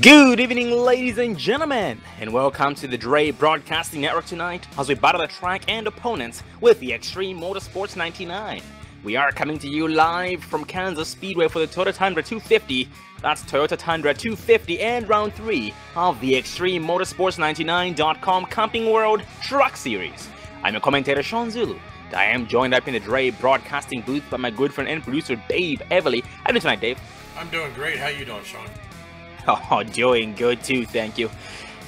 Good evening, ladies and gentlemen, and welcome to the Dre Broadcasting Network tonight as we battle the track and opponents with the Xtrememotorsports99. We are coming to you live from Kansas Speedway for the Toyota Tundra 250. That's Toyota Tundra 250 and round 3 of the Xtrememotorsports99.coom Camping World Truck Series. I'm your commentator, Sean Zulu. I am joined up in the Dre Broadcasting booth by my good friend and producer, Dave Everly. How are you doing tonight, Dave? I'm doing great. How you doing, Sean? Oh, doing good too, thank you.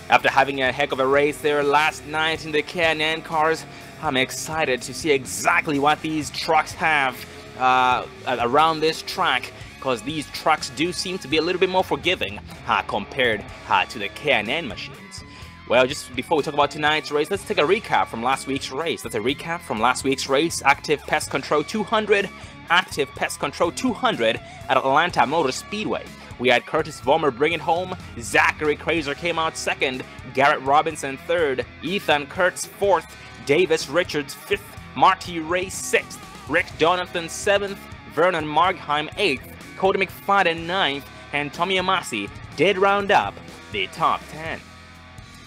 After having a heck of a race there last night in the K&N cars, I'm excited to see exactly what these trucks have around this track, because these trucks do seem to be a little bit more forgiving compared to the K&N machines. Well, just before we talk about tonight's race, let's take a recap from last week's race. That's a recap from last week's race. Active Pest Control 200, Active Pest Control 200 at Atlanta Motor Speedway. We had Curtis Vollmer bring it home, Zachary Krazer came out second, Garrett Robinson third, Ethan Kurtz fourth, Davis Richards fifth, Marty Ray sixth, Rick Donathan seventh, Vernon Margheim eighth, Cody McFadden ninth, and Tommy Amasi did round up the top 10.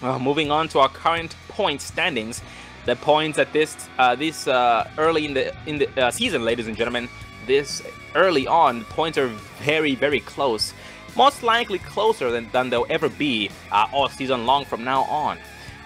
Well, moving on to our current point standings, the points at this early in the season, ladies and gentlemen, this early on, points are very, very close. Most likely closer than they'll ever be all season long from now on.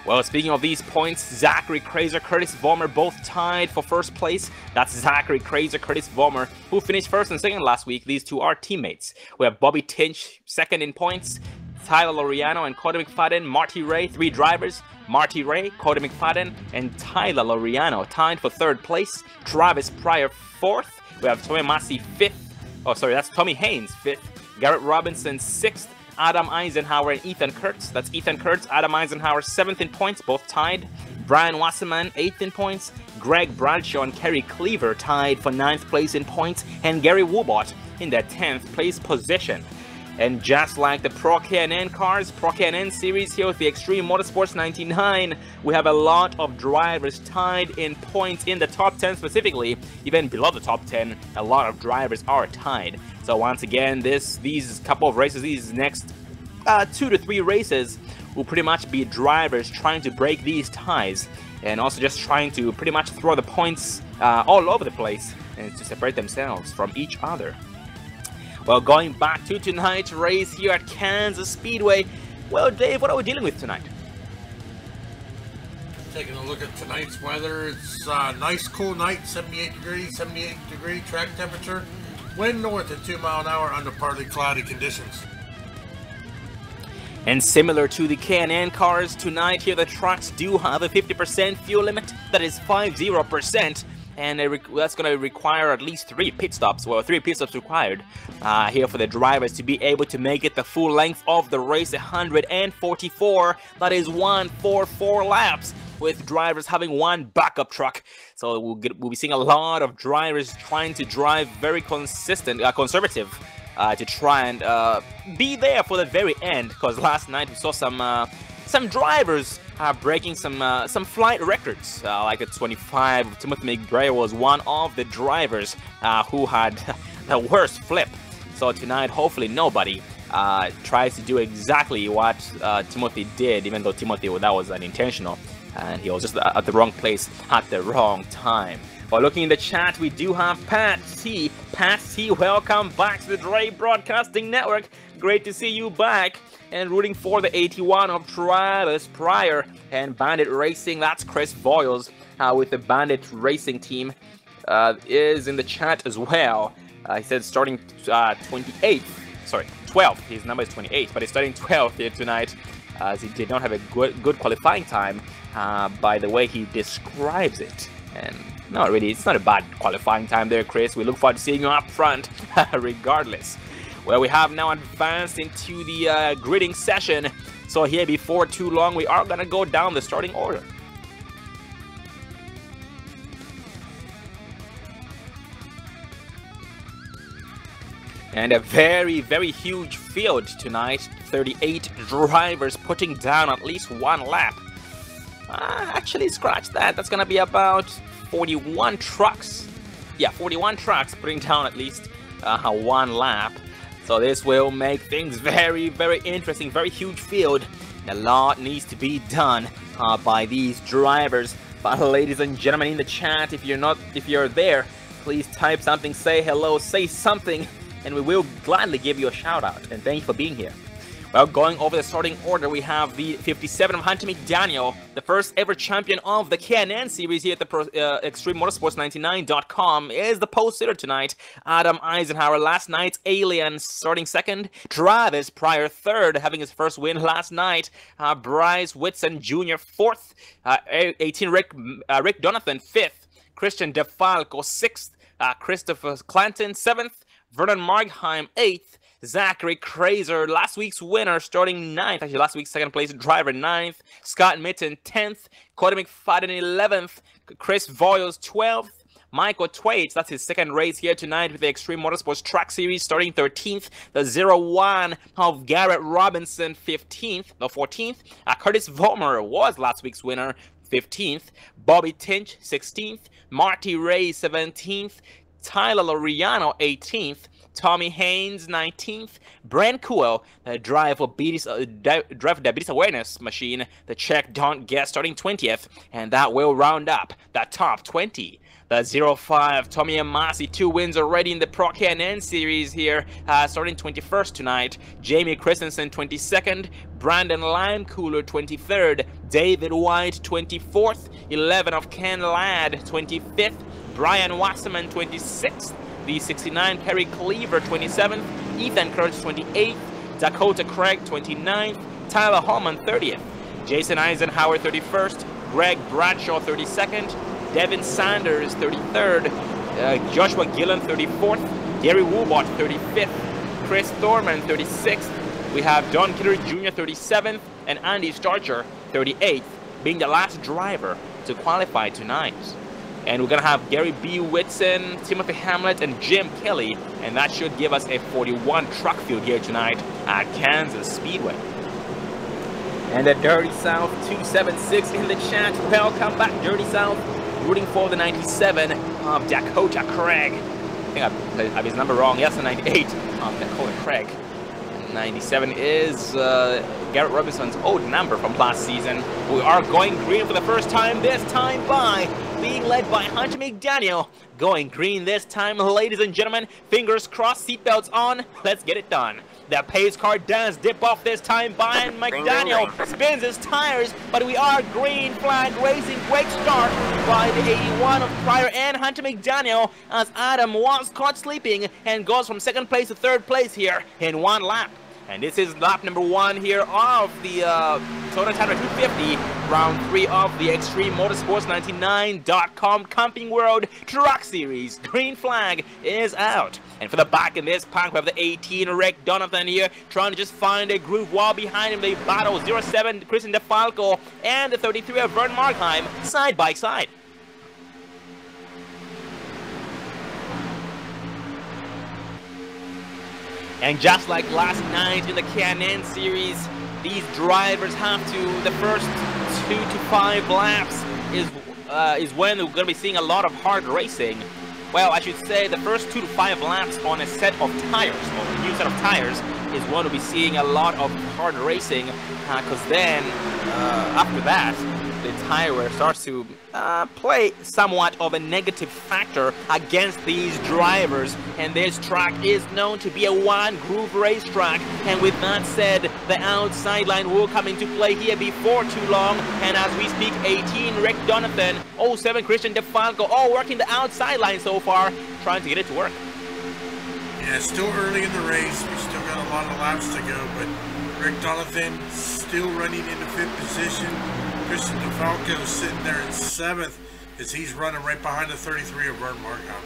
Well, speaking of these points, Zachary Krazer, Curtis Vollmer both tied for first place. That's Zachary Krazer, Curtis Vollmer, who finished first and second last week. These two are teammates. We have Bobby Tinch second in points, Tyler Laureano and Cody McFadden, Marty Ray, three drivers. Marty Ray, Cody McFadden, and Tyler Laureano tied for third place. Travis Pryor fourth. We have Tommy Amasi fifth. Oh, sorry, that's Tommy Haynes fifth. Garrett Robinson sixth. Adam Eisenhower and Ethan Kurtz. That's Ethan Kurtz, Adam Eisenhower seventh in points, both tied. Brian Wasserman eighth in points. Greg Bradshaw and Kerry Cleaver tied for ninth place in points, and Gary Woobot in the 10th place position. And just like the Pro K&N cars, Pro K&N series here with the Xtrememotorsports99, we have a lot of drivers tied in points in the top 10 specifically. Even below the top 10, a lot of drivers are tied. So once again, these couple of races, these next 2 to 3 races, will pretty much be drivers trying to break these ties, and also just trying to pretty much throw the points all over the place and to separate themselves from each other. Well, going back to tonight's race here at Kansas Speedway, well, Dave, what are we dealing with tonight? Taking a look at tonight's weather, it's a nice cool night, 78 degree track temperature, wind north at 2 miles an hour under partly cloudy conditions. And similar to the K&N cars, tonight here the trucks do have a 50% fuel limit, that is 50%. And that's going to require at least 3 pit stops. Well, 3 pit stops required here for the drivers to be able to make it the full length of the race, 144. That is 144 laps, with drivers having one backup truck. So we'll be seeing a lot of drivers trying to drive very conservative to try and be there for the very end. Because last night we saw some drivers breaking some flight records, like at 25. Timothy McBrayer was one of the drivers who had the worst flip. So tonight, hopefully nobody tries to do exactly what Timothy did, even though Timothy, that was unintentional, and he was just at the wrong place at the wrong time. While looking in the chat, we do have Pat C. Pat C, welcome back to the Dre Broadcasting Network. Great to see you back. And rooting for the 81 of Travis Pryor and Bandit Racing. That's Chris Voiles with the Bandit Racing team is in the chat as well. He said starting 12th. His number is 28, but he's starting 12th here tonight, as he did not have a good qualifying time by the way he describes it. And not really, it's not a bad qualifying time there, Chris. We look forward to seeing you up front regardless. Well, we have now advanced into the gridding session. So here, before too long, we are going to go down the starting order. And a very, very huge field tonight. 38 drivers putting down at least one lap. Actually, scratch that. That's going to be about 41 trucks. Yeah, 41 trucks putting down at least one lap. So this will make things very, very interesting, very huge field. A lot needs to be done by these drivers. But ladies and gentlemen in the chat, if you're there, please type something, say hello, say something, and we will gladly give you a shout out. And thank you for being here. Well, going over the starting order, we have the 57 of Hunter McDaniel, the first ever champion of the K&N series here at the Xtrememotorsports99.com, is the pole sitter tonight. Adam Eisenhower, last night's Alien, starting second. Travis Pryor, third, having his first win last night. Bryce Whitson Jr., fourth. 18 Rick Donathan, fifth. Christian DeFalco, sixth. Christopher Clanton, seventh. Vernon Margheim, eighth. Zachary Kraser, last week's winner, starting 9th. Actually, last week's second place driver, 9th. Scott Mitten, 10th. Cody McFadden, 11th. Chris Voiles, 12th. Michael Twaits, that's his second race here tonight with the Extreme Motorsports Track Series, starting 13th. The 01 of Garrett Robinson, 14th. Curtis Vollmer was last week's winner, 15th. Bobby Tinch, 16th. Marty Ray, 17th. Tyler Loriano, 18th. Tommy Haynes, 19th. Brent Kuhl, the drive for diabetes awareness machine. The Czech Don't Guess, starting 20th. And that will round up the top 20. The 05, Tommy Amasi, 2 wins already in the Pro K&N series here, starting 21st tonight. Jamie Christensen, 22nd. Brandon Limecooler, 23rd. David White, 24th. 11 of Ken Ladd, 25th. Brian Wasserman, 26th. The 69, Perry Cleaver, 27th. Ethan Kurtz, 28th. Dakota Craig, 29th. Tyler Holman, 30th. Jason Eisenhower, 31st. Greg Bradshaw, 32nd. Devin Sanders, 33rd. Joshua Gillen, 34th. Gary Woolbot, 35th. Chris Thorman, 36th. We have Don Kidder Jr., 37th. And Andy Starcher, 38th, being the last driver to qualify tonight. And we're going to have Gary B. Whitson, Timothy Hamlet, and Jim Kelly. And that should give us a 41 truck field here tonight at Kansas Speedway. And the Dirty South 276 in the chat. Welcome back, Dirty South. Rooting for the 97 of Dakota Craig. I think I have his number wrong. Yes, the 98 of Dakota Craig. 97 is Garrett Robinson's old number from last season. We are going green for the first time, this time by being led by Hunter McDaniel. Going green this time, ladies and gentlemen. Fingers crossed, seatbelts on. Let's get it done. The pace car does dip off this time by McDaniel. Spins his tires, but we are green flag racing. Great start by the 81 of Pryor and Hunter McDaniel as Adam was caught sleeping and goes from second place to third place here in one lap. And this is lap number 1 here of the Toyota Tundra 250, round 3 of the Xtrememotorsports99.com Camping World Truck Series. Green flag is out. And for the back in this pack, we have the 18 Rick Donovan here, trying to just find a groove while behind him they battle 07 Christian DeFalco and the 33 of Vern Markheim side by side. And just like last night in the K&N series, these drivers have to, the first 2 to 5 laps is when we're going to be seeing a lot of hard racing. Well, I should say the first 2 to 5 laps on a set of tires, or a new set of tires, is when we'll be seeing a lot of hard racing, because then, after that, the tire wear starts to play somewhat of a negative factor against these drivers, and this track is known to be a one-groove racetrack. And with that said, the outside line will come into play here before too long, and as we speak, 18 Rick Donovan, 07 Christian DeFalco, all working the outside line so far, trying to get it to work. Yeah, it's still early in the race, we still got a lot of laps to go, but Rick Donovan still running into 5th position. Christian DeFalco is sitting there in 7th as he's running right behind the 33 of Vern Markheim.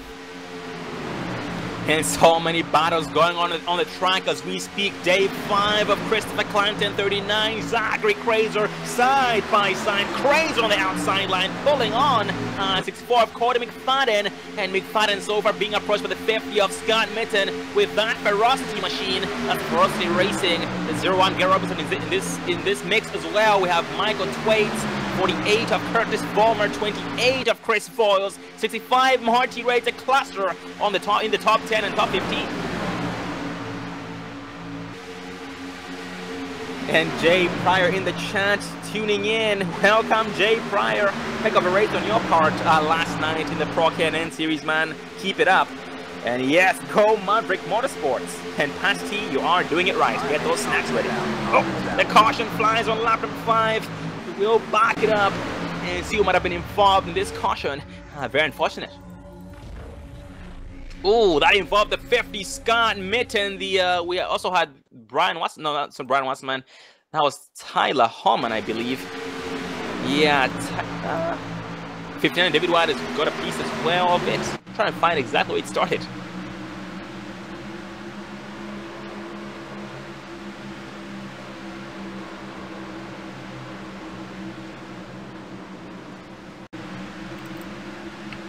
And so many battles going on the track as we speak. Day 5 of Christopher Clanton, 39. Zachary Kraser, side by side. Kraser on the outside line, pulling on. 64 of Cody McFadden. And McFadden so far being approached by the 50 of Scott Mitten with that Ferocity machine. That's Ferocity Racing. The 01 Gary Robinson is in this mix as well. We have Michael Twaits, 48 of Curtis Vollmer, 28 of Chris Voiles, 65 Marty Ray, a cluster on the top, in the top 10 and top 15. And Jay Pryor in the chat, tuning in. Welcome, Jay Pryor. Heck of a race on your part last night in the Pro Can-N Series, man. Keep it up. And yes, go Maverick Motorsports. And Pasty, you are doing it right. Get those snacks ready. Oh, the caution flies on lap number 5. We'll back it up and see who might have been involved in this caution. Very unfortunate. Oh, that involved the 50 Scott Mitten. We also had Brian Watson. No, that's not Brian Watson, man. That was Tyler Holman, I believe. Yeah, 59 David White has got a piece as well of it. I'm trying to find exactly where it started.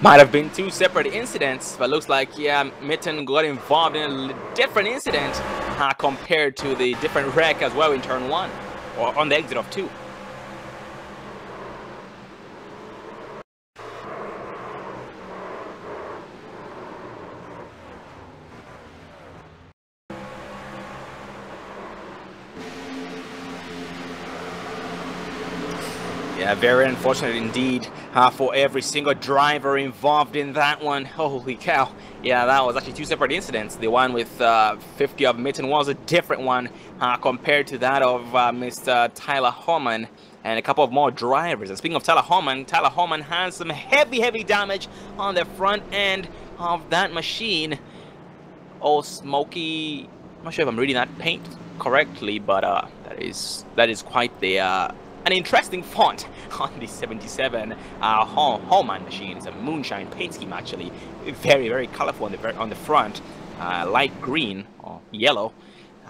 Might have been 2 separate incidents, but looks like, yeah, Mitten got involved in a different incident compared to the different wreck as well in turn 1, or on the exit of 2. Yeah, very unfortunate indeed for every single driver involved in that one. Holy cow. Yeah, that was actually 2 separate incidents. The one with 50 of Mitten was a different one compared to that of Mr. Tyler Holman and a couple of more drivers. And speaking of Tyler Holman has some heavy damage on the front end of that machine. Oh, smoky. I'm not sure if I'm reading that paint correctly, but that is quite the an interesting font on the 77 Holman machine. It's a moonshine paint scheme, actually. Very colorful on the front. Light green or yellow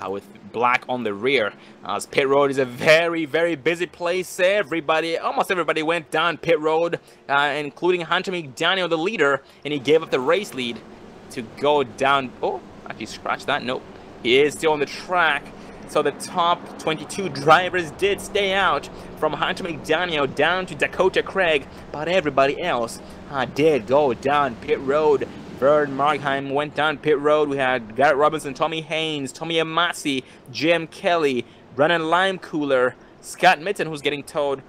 with black on the rear. As pit road is a very busy place. Almost everybody went down pit road, including Hunter McDaniel, the leader, and he gave up the race lead to go down. Oh, actually scratch that. Nope. He is still on the track. So the top 22 drivers did stay out, from Hunter McDaniel down to Dakota Craig, but everybody else did go down pit road. Vern Markheim went down pit road. We had Garrett Robinson, Tommy Haynes, Tommy Amasi, Jim Kelly, Brennan Limecooler, Scott Mitten, who's getting towed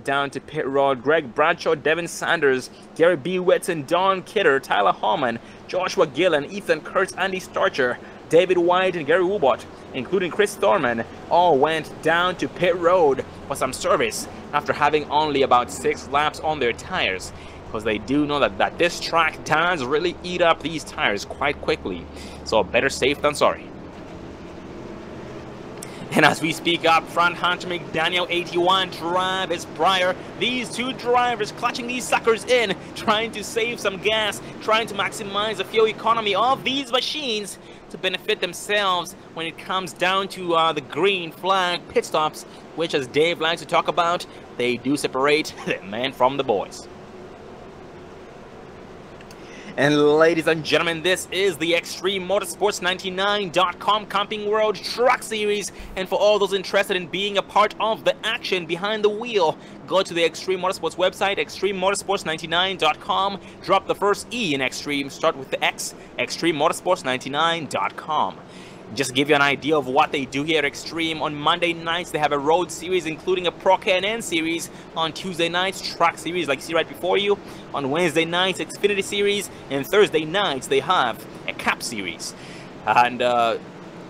down to pit road, Greg Bradshaw, Devin Sanders, Gary B. Whitson, Don Kidder, Tyler Holman, Joshua Gillen, Ethan Kurtz, Andy Starcher, David White, and Gary Woobot, including Chris Thorman, all went down to pit road for some service after having only about 6 laps on their tires, because they do know that this track does really eat up these tires quite quickly. So better safe than sorry. And as we speak up front, Hunter McDaniel, 81, Travis Pryor, these 2 drivers clutching these suckers in, trying to save some gas, trying to maximize the fuel economy of these machines to benefit themselves when it comes down to the green flag pit stops, which, as Dave likes to talk about, they do separate the men from the boys. And ladies and gentlemen, this is the Xtrememotorsports99.com Camping World Truck Series. And for all those interested in being a part of the action behind the wheel, go to the Xtreme Motorsports website, Xtrememotorsports99.com. Drop the first E in Xtreme, start with the X, Xtrememotorsports99.com. Just to give you an idea of what they do here at Xtreme, on Monday nights they have a road series, including a Pro Can-N series. On Tuesday nights, truck series like you see right before you. On Wednesday nights, Xfinity series. And Thursday nights they have a Cup series. And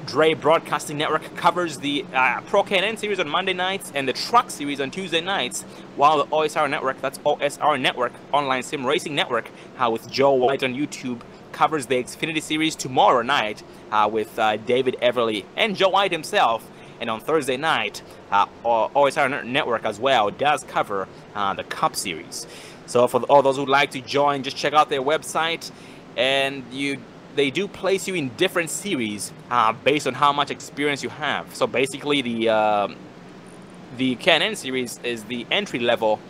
Dre Broadcasting Network covers the Pro Can-N series on Monday nights and the truck series on Tuesday nights, while the OSR Network, that's OSR Network, Online Sim Racing Network, with Joe White on YouTube, covers the Xfinity series tomorrow night with David Everly and Joe White himself. And on Thursday night, OSR Network as well does cover the Cup series. So for all those who'd like to join, just check out their website, and they do place you in different series based on how much experience you have. So basically the Can-N series is the entry level,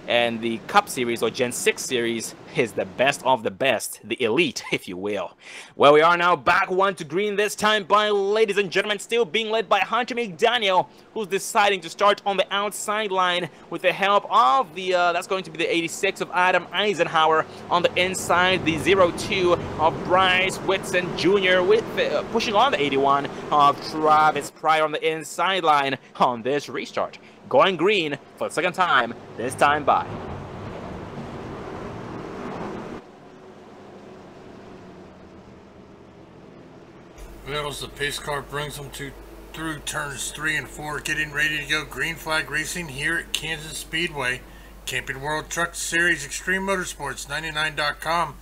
And the Cup Series, or Gen 6 Series, is the best of the best, the elite, if you will. Well, we are now back 1 to green, this time by, ladies and gentlemen, still being led by Hunter McDaniel, who's deciding to start on the outside line with the help of the, that's going to be the 86 of Adam Eisenhower. On the inside, the 02 of Bryce Whitson Jr. with pushing on the 81 of Travis Pryor on the inside line on this restart. Going green for the second time, this time by. Well, as the pace car brings them through turns 3 and 4, getting ready to go green flag racing here at Kansas Speedway. Camping World Truck Series Xtrememotorsports99.com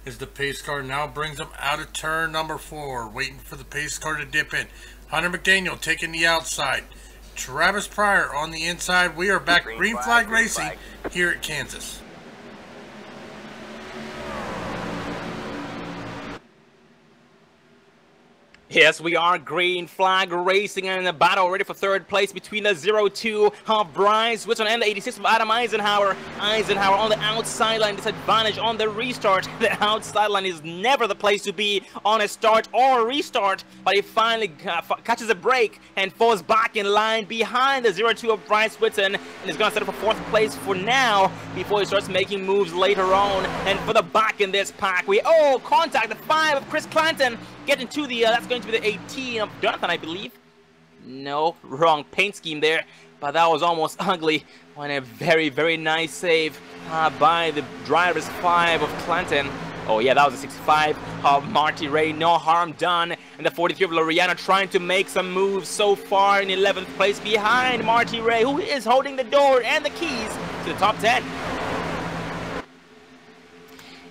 as the pace car now brings them out of turn number 4, waiting for the pace car to dip in. Hunter McDaniel taking the outside. Travis Pryor on the inside. We are back green flag racing here at Kansas. Yes, we are green flag racing and in a battle ready for third place between the 02 of Bryce Whitson and the 86 of Adam Eisenhower. Eisenhower on the outside line, disadvantage on the restart. The outside line is never the place to be on a start or restart, but he finally catches a break and falls back in line behind the 02 of Bryce Whitson and is going to settle for 4th place for now before he starts making moves later on. And for the back in this pack, we contact the 5 of Chris Clanton. Getting to the, that's going to be the 18 of Jonathan, I believe. No, wrong paint scheme there. But that was almost ugly. On a very, very nice save by the driver's 5 of Clanton. Oh yeah, that was a 65 of Marty Ray. No harm done. And the 43 of Loriano trying to make some moves so far in 11th place behind Marty Ray, who is holding the door and the keys to the top 10.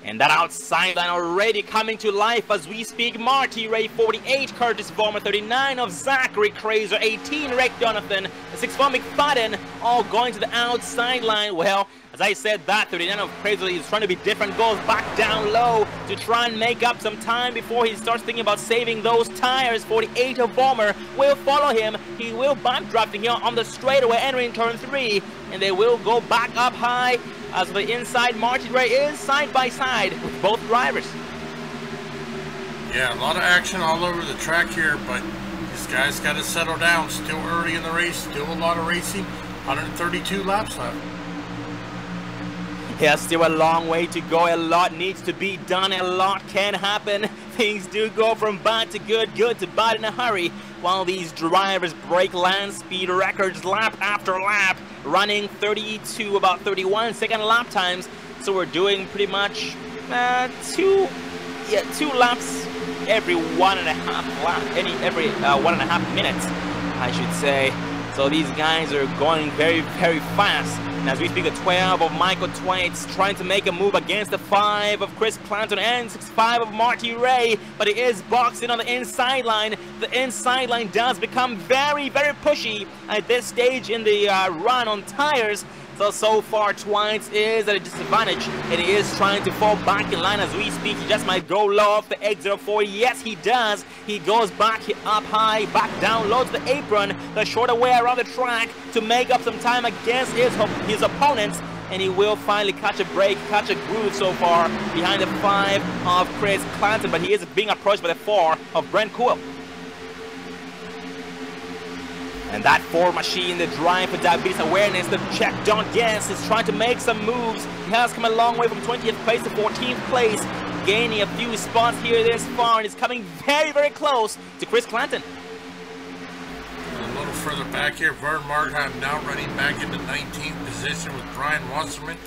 And that outside line already coming to life as we speak. Marty Ray, 48, Curtis Vollmer, 39 of Zachary Crazer, 18 Rick Donovan, the 6 for McFadden, all going to the outside line. Well, as I said, that 39 of Crazer is trying to be different, goes back down low to try and make up some time before he starts thinking about saving those tires. 48 of Vollmer will follow him. He will backdraft here on the straightaway entering turn 3, and they will go back up high as the inside Marty Ray is side by side with both drivers. Yeah, a lot of action all over the track here, but these guys got to settle down. Still early in the race, still a lot of racing, 132 laps left. Yeah, still a long way to go. A lot needs to be done. A lot can happen. Things do go from bad to good, good to bad in a hurry, while these drivers break land speed records lap after lap, running 32, about 31 second lap times. So we're doing pretty much two laps every 1.5 lap, every 1.5 minutes, I should say. So these guys are going very, very fast. And as we speak, the 12 of Michael Twaits trying to make a move against the 5 of Chris Clanton and 6-5 of Marty Ray, but he is boxed in on the inside line. The inside line does become very, very pushy at this stage in the run on tires. So far, Twaits is at a disadvantage, and he is trying to fall back in line as we speak. He just might go low off the exit of 4. Yes, he does. He goes back up high, back down low to the apron, the shorter way around the track to make up some time against his opponents, and he will finally catch a break, catch a groove so far behind the 5 of Chris Clanton, but he is being approached by the 4 of Brent Cool. And that Ford machine, the drive for diabetes awareness, the check Don Guess is trying to make some moves. He has come a long way from 20th place to 14th place, gaining a few spots here this far, and is coming very, very close to Chris Clanton. A little further back here, Vern Markheim now running back into 19th position with Brian Wasserman.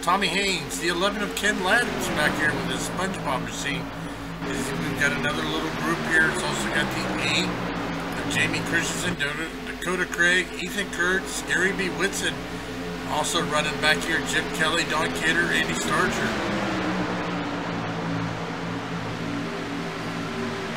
Tommy Haynes, the 11 of Ken Laddens back here with his SpongeBob machine. We've got another little group here. It's also got the 8 of Jamie Christensen, Dakota Craig, Ethan Kurtz, Gary B. Whitson. Also running back here, Jim Kelly, Don Kidder, Andy Starcher.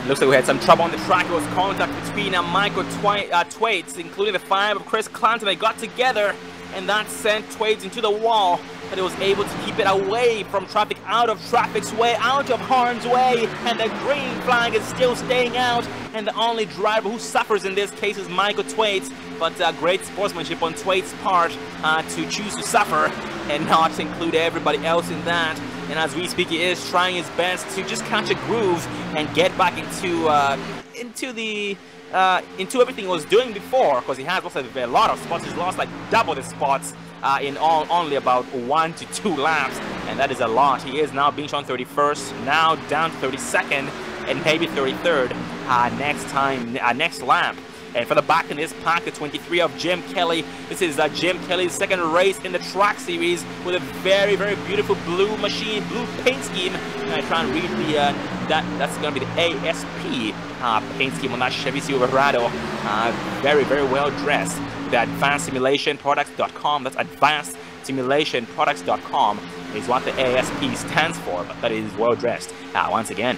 Looks like we had some trouble on the track. It was contact between Michael Twaits, including the 5 of Chris Clanton. They got together, and that sent Twaits into the wall but he was able to keep it away from traffic, out of traffic's way, out of harm's way, and the green flag is still staying out, and the only driver who suffers in this case is Michael Thwaites, but great sportsmanship on Thwaites' part to choose to suffer and not include everybody else in that. And as we speak, he is trying his best to just catch a groove and get back into everything he was doing before, because he has lost a lot of spots. He's lost like double the spots in only about 1 to 2 laps, and that is a lot. He is now being shown 31st, now down to 32nd, and maybe 33rd next lap. And for the back in this pack, the 23 of Jim Kelly. This is Jim Kelly's second race in the track series with a very, very beautiful blue machine, blue paint scheme. And I try and read the that's going to be the ASP paint scheme on that Chevy Silverado. Very, very well dressed. The AdvancedSimulationProducts.com. That's AdvancedSimulationProducts.com is what the ASP stands for, but that is well dressed. Once again.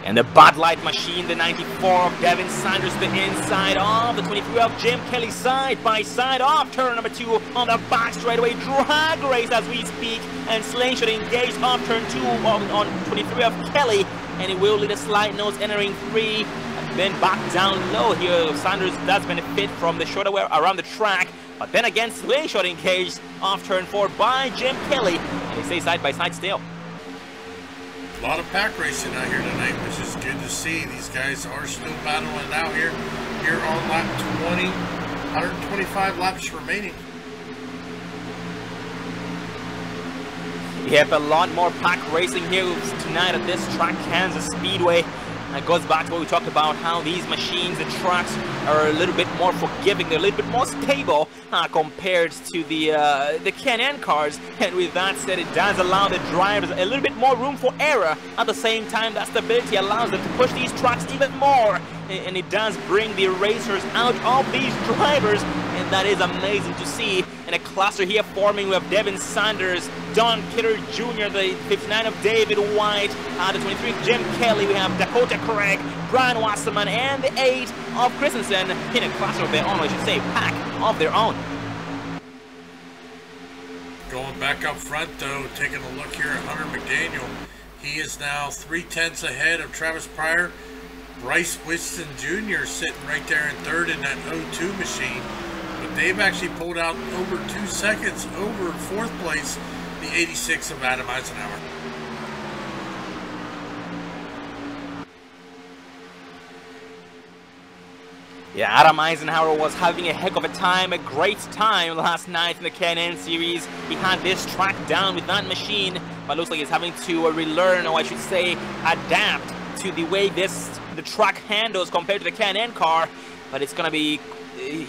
And the Bud Light machine, the 94 of Devin Sanders, the inside of the 23 of Jim Kelly, side by side off turn number 2 on the back straightaway, drag race as we speak, and Slingshot engaged off turn 2 on 23 of Kelly, and it will lead a slight nose entering 3, and then back down low here. Sanders does benefit from the shorter way around the track, but then again Slingshot engaged off turn 4 by Jim Kelly, and they stay side by side still. A lot of pack racing out here tonight, which is good to see. These guys are still battling out here. Here on lap 20, 125 laps remaining. Yep, a lot more pack racing here tonight at this track, Kansas Speedway. It goes back to what we talked about, how these machines, the tracks, are a little bit more forgiving, they're a little bit more stable compared to the Can-Am cars. And with that said, it does allow the drivers a little bit more room for error. At the same time, that stability allows them to push these tracks even more. And it does bring the racers out of these drivers, and that is amazing to see. And a cluster here forming with Devin Sanders, Don Kidder Jr., the 59 of David White, the 23 of Jim Kelly. We have Dakota Craig, Brian Wasserman, and the 8 of Christensen in a cluster of their own, I should say, pack of their own. Going back up front though, taking a look here at Hunter McDaniel. He is now 3/10 ahead of Travis Pryor. Bryce Winston Jr. sitting right there in third in that 02 machine. But they've actually pulled out over 2 seconds over fourth place, the 86 of Adam Eisenhower. Yeah, Adam Eisenhower was having a heck of a time, a great time last night in the Can-Am series. He had this track down with that machine, but looks like he's having to relearn, or I should say, adapt to the way the track handles compared to the Can-Am car. But it's gonna be,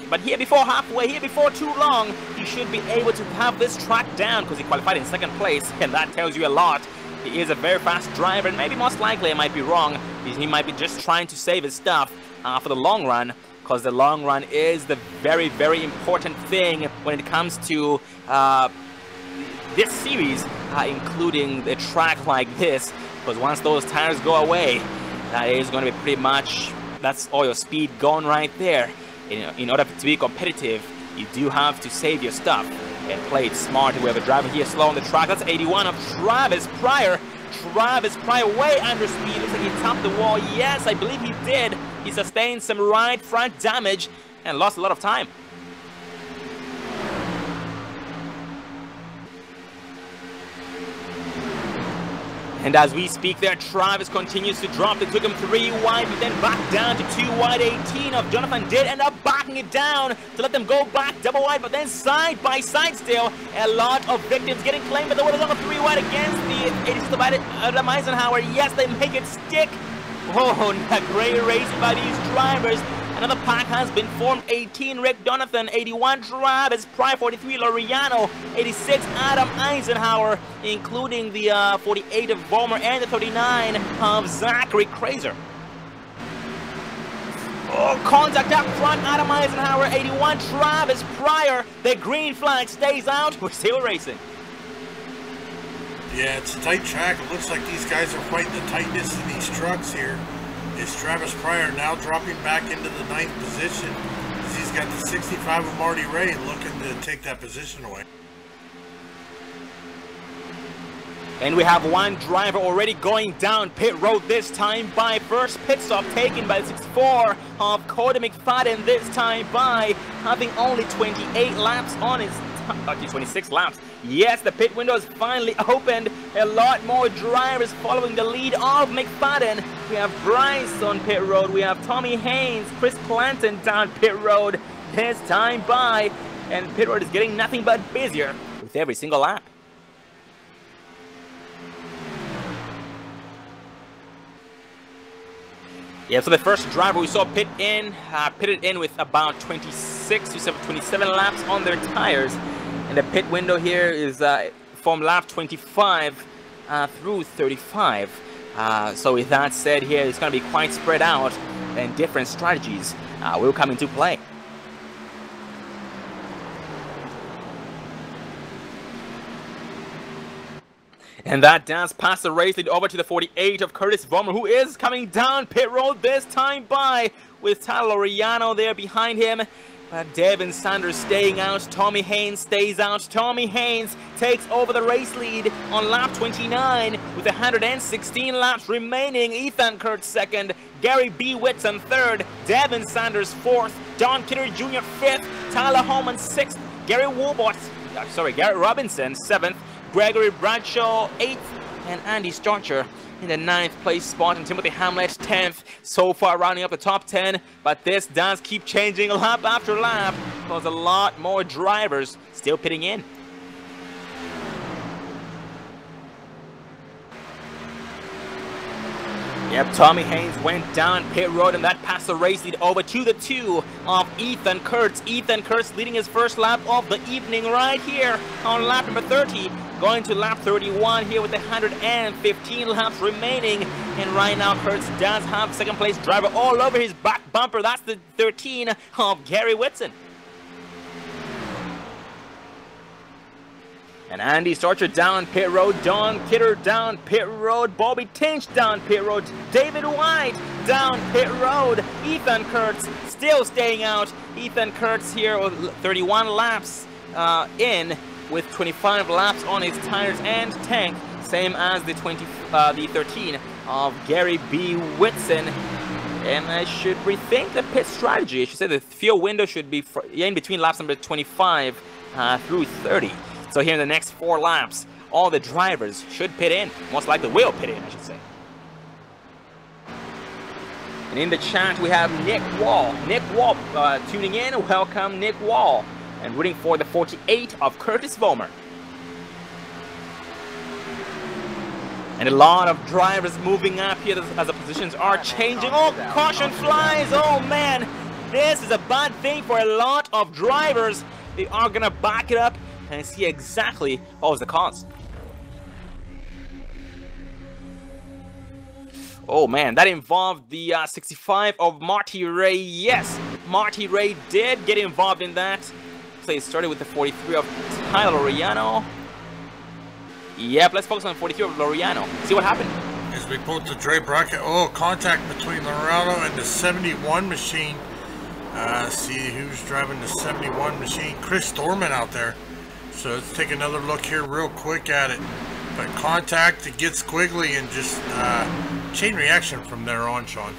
but here before halfway, here before too long, he should be able to have this track down, because he qualified in second place, and that tells you a lot. He is a very fast driver, and maybe most likely, I might be wrong, he might be just trying to save his stuff for the long run, because the long run is the very, very important thing when it comes to this series, including a track like this, because once those tires go away, that is going to be pretty much, that's all your speed gone right there. In order to be competitive, you do have to save your stuff and play it smart. We have a driver here slow on the track. That's 81 of Travis Pryor. Travis Pryor way under speed. Looks like he topped the wall. Yes, I believe he did. He sustained some right front damage and lost a lot of time. And as we speak there, Travis continues to drop. It took him 3 wide, but then back down to 2 wide. 18 of Jonathan did end up backing it down to let them go back double wide, but then side by side still. A lot of victims getting claimed, but the one is on the 3 wide against the 86 divided Adam Eisenhower. Yes, they make it stick. Oh, a great race by these drivers. Another pack has been formed. 18 Rick Donathan, 81 Travis Pryor, 43 Laureano, 86 Adam Eisenhower, including the 48 of Vollmer and the 39 of Zachary Kraser. Oh, contact up front, Adam Eisenhower, 81 Travis Pryor. The green flag stays out. We're still racing. Yeah, it's a tight track. It looks like these guys are fighting the tightness in these trucks here. Is Travis Pryor now dropping back into the 9th position? He's he's got the 65 of Marty Ray looking to take that position away. And we have one driver already going down pit road this time by. First pit stop taken by the 64 of Cody McFadden, this time by having only 28 laps on his, actually 26 laps. Yes, the pit window is finally opened. A lot more drivers following the lead of McFadden. We have Bryce on pit road. We have Tommy Haynes, Chris Clanton down pit road this time by. And pit road is getting nothing but busier with every single lap. Yeah, so the first driver we saw pitted in with about 26 to 27 laps on their tires. And the pit window here is from lap 25 through 35. So with that said here, it's going to be quite spread out and different strategies will come into play. And that does pass the race lead over to the 48 of Curtis Vollmer, who is coming down pit road this time by, with Tyler Loriano there behind him. But Devin Sanders staying out. Tommy Haynes stays out. Tommy Haynes takes over the race lead on lap 29 with 116 laps remaining. Ethan Kurtz second. Gary B. Whitson third. Devin Sanders fourth. Don Kidder Jr. fifth. Tyler Holman sixth. Gary Robinson seventh. Gregory Bradshaw 8th, and Andy Starcher in the 9th place spot, and Timothy Hamlet 10th. So far rounding up the top 10, but this does keep changing lap after lap because a lot more drivers still pitting in. Yep, Tommy Haynes went down pit road, and that passed the race lead over to the 2 of Ethan Kurtz. Ethan Kurtz leading his first lap of the evening right here on lap number 30. Going to lap 31 here with 115 laps remaining. And right now Kurtz does have second place driver all over his back bumper. That's the 13 of Gary Whitson. And Andy Starcher down pit road, Don Kidder down pit road, Bobby Tinch down pit road, David White down pit road, Ethan Kurtz still staying out. Ethan Kurtz here with 31 laps in with 25 laps on his tires and tank, same as the 13 of Gary B. Whitson. And I should rethink the pit strategy. I should say the fuel window should be in between laps number 25 through 30. So here in the next 4 laps, all the drivers should pit in. Most likely will pit in, I should say. And in the chat, we have Nick Wall. Nick Wall tuning in. Welcome, Nick Wall. And rooting for the 48 of Curtis Vollmer. And a lot of drivers moving up here as the positions are changing. Oh, caution flies. Oh, man. This is a bad thing for a lot of drivers. They are going to back it up and see exactly what was the cause. Oh man, that involved the 65 of Marty Ray. Yes, Marty Ray did get involved in that. So it started with the 43 of Tyler Loriano. Yep, let's focus on 43 of Loriano. See what happened. As we pull the Dre bracket, contact between Loriano and the 71 machine. See who's driving the 71 machine. Chris Thorman out there. So let's take another look here real quick at it. But contact, it gets squiggly, and just chain reaction from there on, Sean.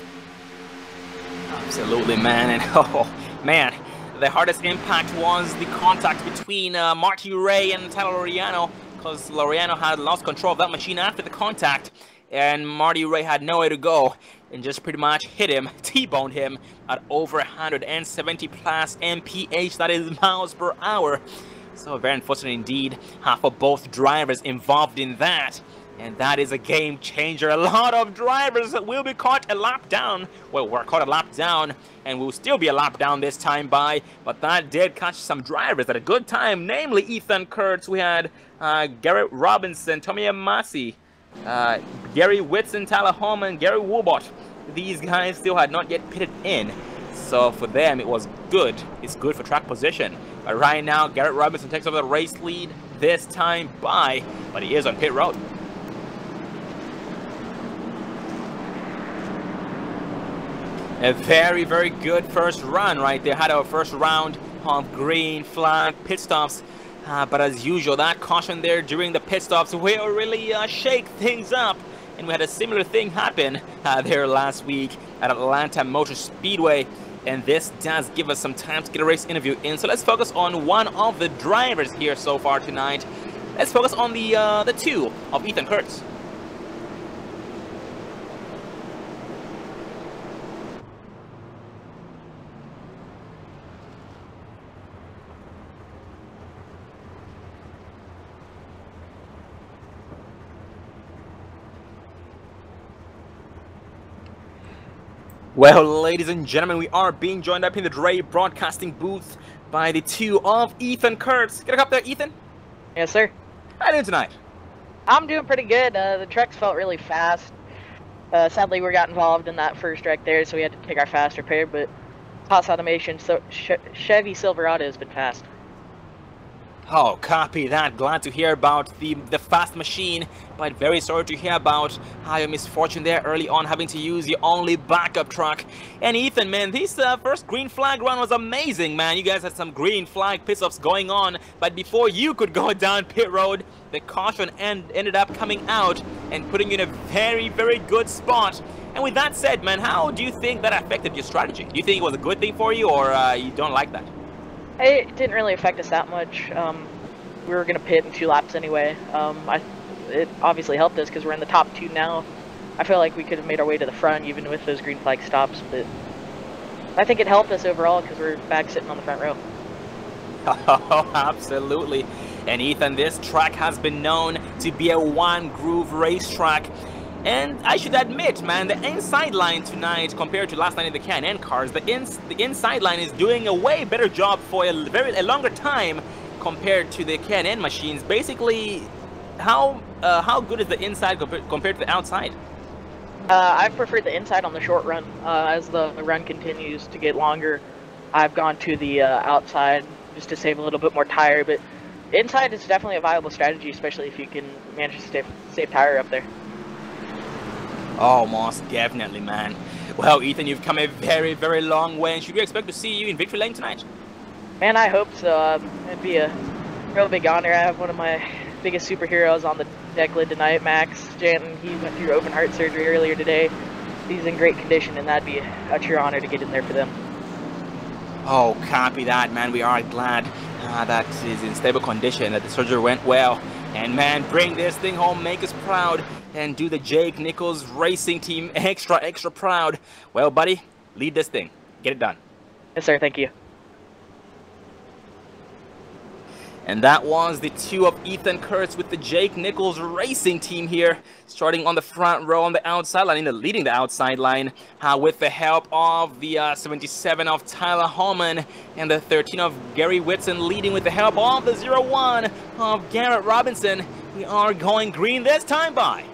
Absolutely, man. And oh, man, the hardest impact was the contact between Marty Ray and Tyler Loriano, because Loriano had lost control of that machine after the contact, and Marty Ray had nowhere to go and just pretty much hit him, T-boned him at over 170 plus mph, that is miles per hour. So very unfortunate indeed for both drivers involved in that. And that is a game changer. A lot of drivers will be caught a lap down. Well, we're caught a lap down, and we'll still be a lap down this time by. But that did catch some drivers at a good time, namely Ethan Kurtz. We had Garrett Robinson, Tommy Amasi, Gary Whitson, Tyler Holman, Gary Woolbot. These guys still had not yet pitted in. So for them, it was good. It's good for track position. But right now, Garrett Robinson takes over the race lead this time by, but he is on pit road. A very, very good first run right there. Had our first round of green flag pit stops. But as usual, that caution there during the pit stops will really shake things up. And we had a similar thing happen there last week at Atlanta Motor Speedway. And this does give us some time to get a race interview in. So let's focus on one of the drivers here so far tonight. Let's focus on the two of Ethan Kurtz. Well, ladies and gentlemen, we are being joined up in the Dre broadcasting booth by the two of Ethan Kurtz. Get up there, Ethan. Yes, sir. How are you doing tonight? I'm doing pretty good. The trucks felt really fast. Sadly, we got involved in that first wreck there, so we had to take our fast repair, but Haas Automation, so Chevy Silverado has been fast. Oh, copy that. Glad to hear about the fast machine, but very sorry to hear about your misfortune there early on, having to use your only backup truck. And Ethan, man, this first green flag run was amazing, man. You guys had some green flag pit-stops going on, but before you could go down pit road, the caution ended up coming out and putting you in a very, very good spot. And with that said, man, how do you think that affected your strategy? Do you think it was a good thing for you, or you don't like that? It didn't really affect us that much. We were going to pit in 2 laps anyway. It obviously helped us because we're in the top 2 now. I feel like we could have made our way to the front even with those green flag stops, but I think it helped us overall because we're back sitting on the front row. Oh, absolutely. And Ethan, this track has been known to be a one-groove racetrack. And I should admit, man, the inside line tonight compared to last night in the Can-Am cars, the inside line is doing a way better job for a longer time compared to the Can-Am machines. Basically, how good is the inside compared to the outside? I've preferred the inside on the short run. As the run continues to get longer, I've gone to the outside just to save a little bit more tire. But inside is definitely a viable strategy, especially if you can manage to save tire up there. Oh, most definitely, man. Well, Ethan, you've come a very, very long way. And should we expect to see you in victory lane tonight? Man, I hope so. It'd be a real big honor. I have one of my biggest superheroes on the deck lid tonight, Max Janton. He went through open heart surgery earlier today. He's in great condition, and that'd be a true honor to get in there for them. Oh, copy that, man. We are glad that he's in stable condition, that the surgery went well. And, man, bring this thing home, make us proud, and do the Jake Nichols Racing Team extra, extra proud. Well, buddy, lead this thing. Get it done. Yes, sir. Thank you. And that was the two of Ethan Kurtz with the Jake Nichols Racing Team here, starting on the front row on the outside line, leading the outside line with the help of the 77 of Tyler Holman and the 13 of Gary Whitson, leading with the help of the 01 of Garrett Robinson. We are going green this time by.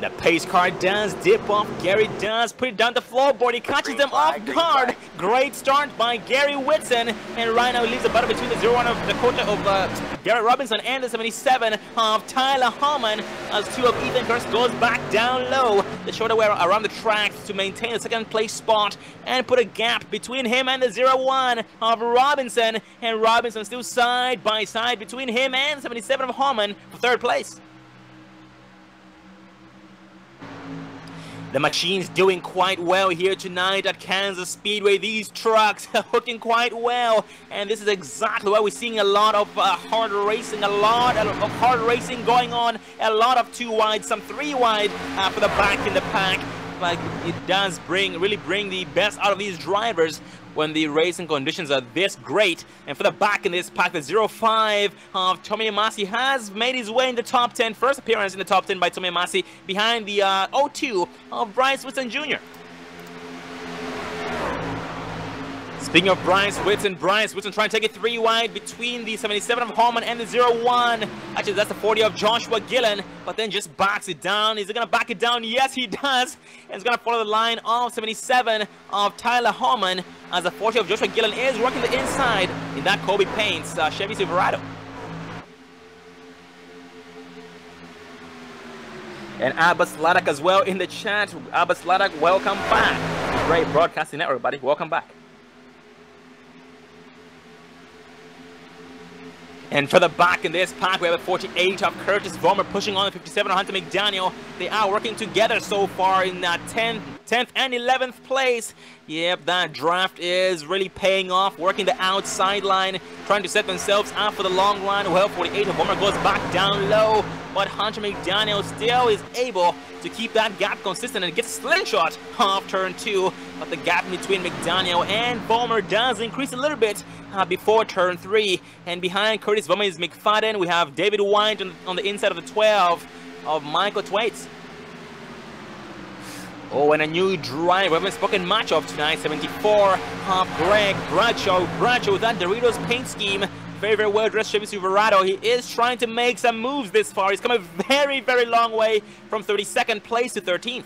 The pace car does dip off. Gary does put it down the floorboard. He catches them off guard. Great start by Gary Whitson. And right now he leaves the battle between the 01 of Dakota of Garrett Robinson and the 77 of Tyler Holman, as two of Ethan Kurtz goes back down low. The shorter way around the track to maintain the second place spot and put a gap between him and the 01 of Robinson. And Robinson still side by side between him and 77 of Holman for third place. The machine's doing quite well here tonight at Kansas Speedway. These trucks are hooking quite well, and this is exactly why we're seeing a lot of hard racing, going on, a lot of 2 wide, some 3 wide for the back in the pack. But it does really bring the best out of these drivers when the racing conditions are this great. And for the back in this pack, the 05 of Tommy Amasi has made his way in the top 10. First appearance in the top 10 by Tommy Amasi, behind the 02 of Bryce Whitson Jr. Speaking of Bryce Whitson trying to take it 3 wide between the 77 of Holman and the 01. Actually, that's the 40 of Joshua Gillen, but then just backs it down. Is he going to back it down? Yes, he does. And he's going to follow the line of 77 of Tyler Holman, as the 40 of Joshua Gillen is working the inside in that Kobe Paints Chevy Silverado. And Abbas Ladak as well in the chat. Abbas Ladak, welcome back. Great Broadcasting Network, buddy. Welcome back. And further back in this pack, we have a 48 of Curtis Vollmer pushing on the 57 of Hunter McDaniel. They are working together so far in that 10th and 11th place. Yep, that draft is really paying off, working the outside line, trying to set themselves up for the long run. Well, 48 of Vollmer goes back down low, but Hunter McDaniel still is able to keep that gap consistent and gets slingshot off turn 2. But the gap between McDaniel and Vollmer does increase a little bit before turn 3. And behind Curtis Vollmer is McFadden. We have David White on the inside of the 12 of Michael Thwaites. Oh, and a new drive. We haven't spoken much of tonight. 74 of Greg Bradshaw. Bradshaw with that Doritos paint scheme. Very, very well dressed Chevy Silverado. He is trying to make some moves this far. He's come a very, very long way from 32nd place to 13th.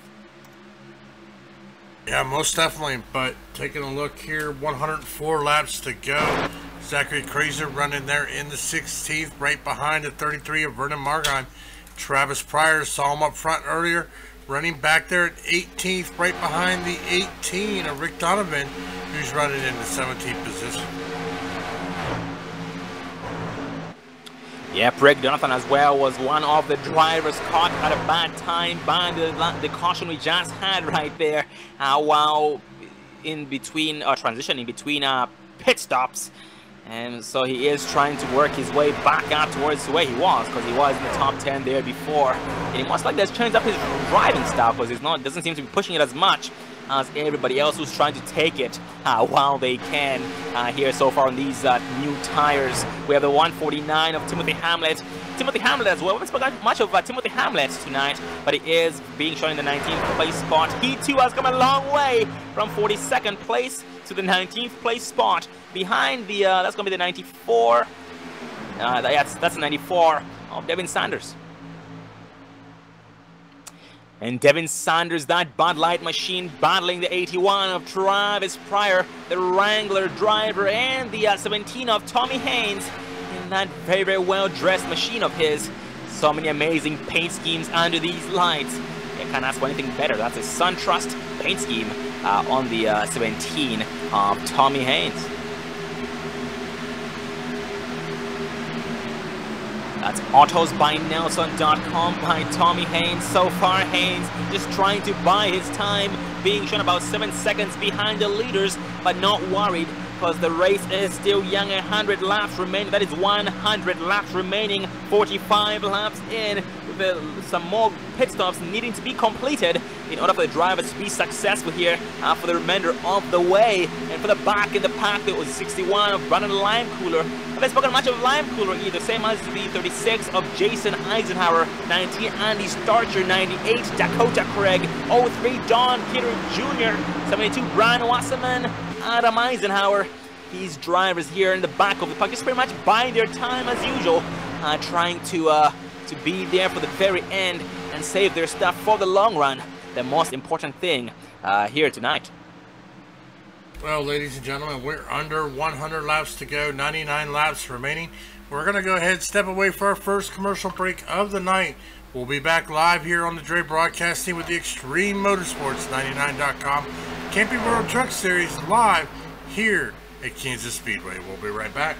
Yeah, most definitely. But taking a look here, 104 laps to go. Zachary Kraser running there in the 16th, right behind the 33 of Vernon Margon. Travis Pryor, saw him up front earlier, running back there at 18th, right behind the 18 of Rick Donovan, who's running in the 17th position. Yep, Rick Donovan as well was one of the drivers caught at a bad time by the caution we just had right there while in between, transitioning between pit stops. And so he is trying to work his way back up towards where he was, because he was in the top 10 there before. And it must like that's changed up his driving style, because doesn't seem to be pushing it as much as everybody else who's trying to take it while they can here so far on these new tires. We have the 149 of Timothy Hamlet. Timothy Hamlet as well. We haven't spoken much of Timothy Hamlet tonight, but he is being shown in the 19th place spot. He too has come a long way from 42nd place to the 19th place spot. Behind the, that's going to be the 94. That's the 94 of Devin Sanders. And Devin Sanders, that Bud Light machine, battling the 81 of Travis Pryor, the Wrangler driver, and the 17 of Tommy Haynes in that very, very well-dressed machine of his. So many amazing paint schemes under these lights. You can't ask for anything better. That's a SunTrust paint scheme on the 17 of Tommy Haynes. That's autosbynelson.com by Tommy Haynes. So far, Haynes just trying to buy his time, being shown about 7 seconds behind the leaders, but not worried because the race is still young. 100 laps remaining. That is 100 laps remaining. 45 laps in, with some more pit stops needing to be completed in order for the drivers to be successful here for the remainder of the way. And for the back in the pack, it was 61 of Brandon Limecooler. I haven't spoken much of Limecooler either, same as the 36 of Jason Eisenhower, 19 Andy Starcher, 98 Dakota Craig, 03 Don Kidder Jr., 72 Brian Wasserman, Adam Eisenhower. These drivers here in the back of the pack just pretty much buying their time as usual, trying to be there for the very end and save their stuff for the long run. The most important thing here tonight. Well, ladies and gentlemen, we're under 100 laps to go, 99 laps remaining. We're going to go ahead and step away for our first commercial break of the night. We'll be back live here on the Dre Broadcasting with the Xtrememotorsports99.com Camping World Truck Series live here at Kansas Speedway. We'll be right back.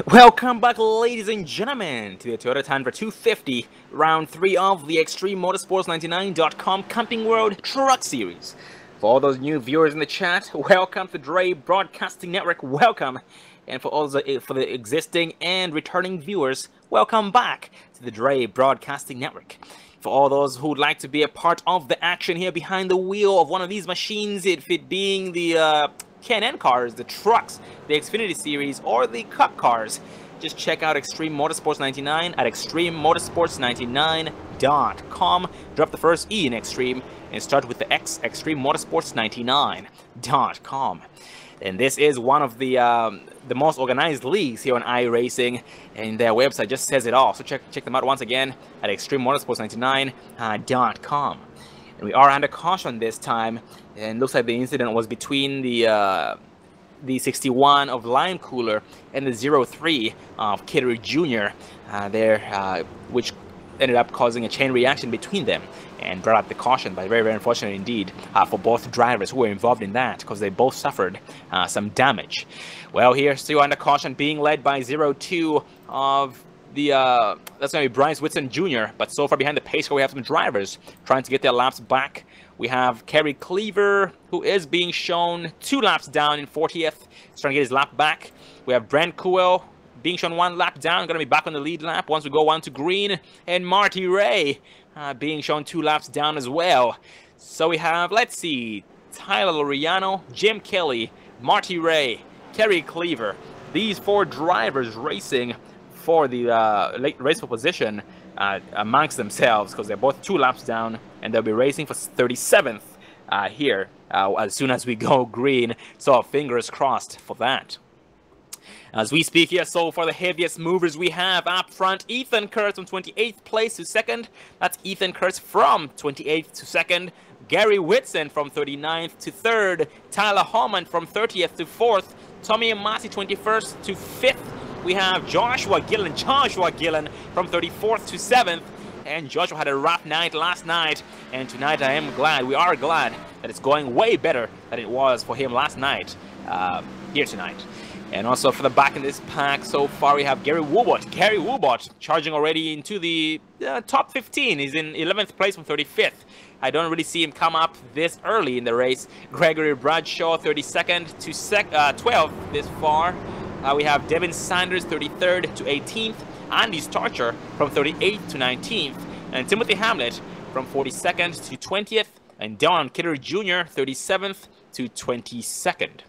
Welcome back, ladies and gentlemen, to the Toyota Tundra 250, round 3 of the Xtrememotorsports99.com Camping World Truck Series. For all those new viewers in the chat, welcome to Dre Broadcasting Network, welcome. And for all the existing and returning viewers, welcome back to the Dre Broadcasting Network. For all those who would like to be a part of the action here behind the wheel of one of these machines, if it being the Can-Am cars, the trucks, the Xfinity series, or the Cup cars, just check out Extreme Motorsports 99 at Xtrememotorsports99.com. Drop the first E in Extreme and start with the X, Xtrememotorsports99.com. And this is one of the most organized leagues here on iRacing, and their website just says it all. So check them out once again at Xtrememotorsports99.com. And we are under caution this time, and looks like the incident was between the 61 of Lime Cooler and the 03 of Kittery Jr. Which ended up causing a chain reaction between them and brought up the caution. But very, very unfortunate indeed for both drivers who were involved in that, because they both suffered some damage. Well, here still under caution, being led by 02 of the that's going to be Bryce Whitson Jr. But so far behind the pace car, we have some drivers trying to get their laps back. We have Kerry Cleaver, who is being shown 2 laps down in 40th. He's trying to get his lap back. We have Brent Kuel being shown 1 lap down, going to be back on the lead lap once we go on to green. And Marty Ray being shown 2 laps down as well. So we have, let's see, Tyler Loriano, Jim Kelly, Marty Ray, Kerry Cleaver. These 4 drivers racing for the late race position amongst themselves, because they're both 2 laps down, and they'll be racing for 37th here as soon as we go green. So fingers crossed for that. As we speak here, so for the heaviest movers we have up front, Ethan Kurtz from 28th place to 2nd. That's Ethan Kurtz from 28th to 2nd. Gary Whitson from 39th to 3rd. Tyler Holman from 30th to 4th. Tommy Amasi 21st to 5th. We have Joshua Gillen from 34th to 7th. And Joshua had a rough night last night, and tonight we are glad that it's going way better than it was for him last night here tonight. And also for the back in this pack, so far we have Gary Woobot charging already into the top 15. He's in 11th place from 35th. I don't really see him come up this early in the race. Gregory Bradshaw 32nd to 12th this far. We have Devin Sanders 33rd to 18th. Andy Starcher from 38th to 19th. And Timothy Hamlet from 42nd to 20th. And Don Kittery Jr. 37th to 22nd.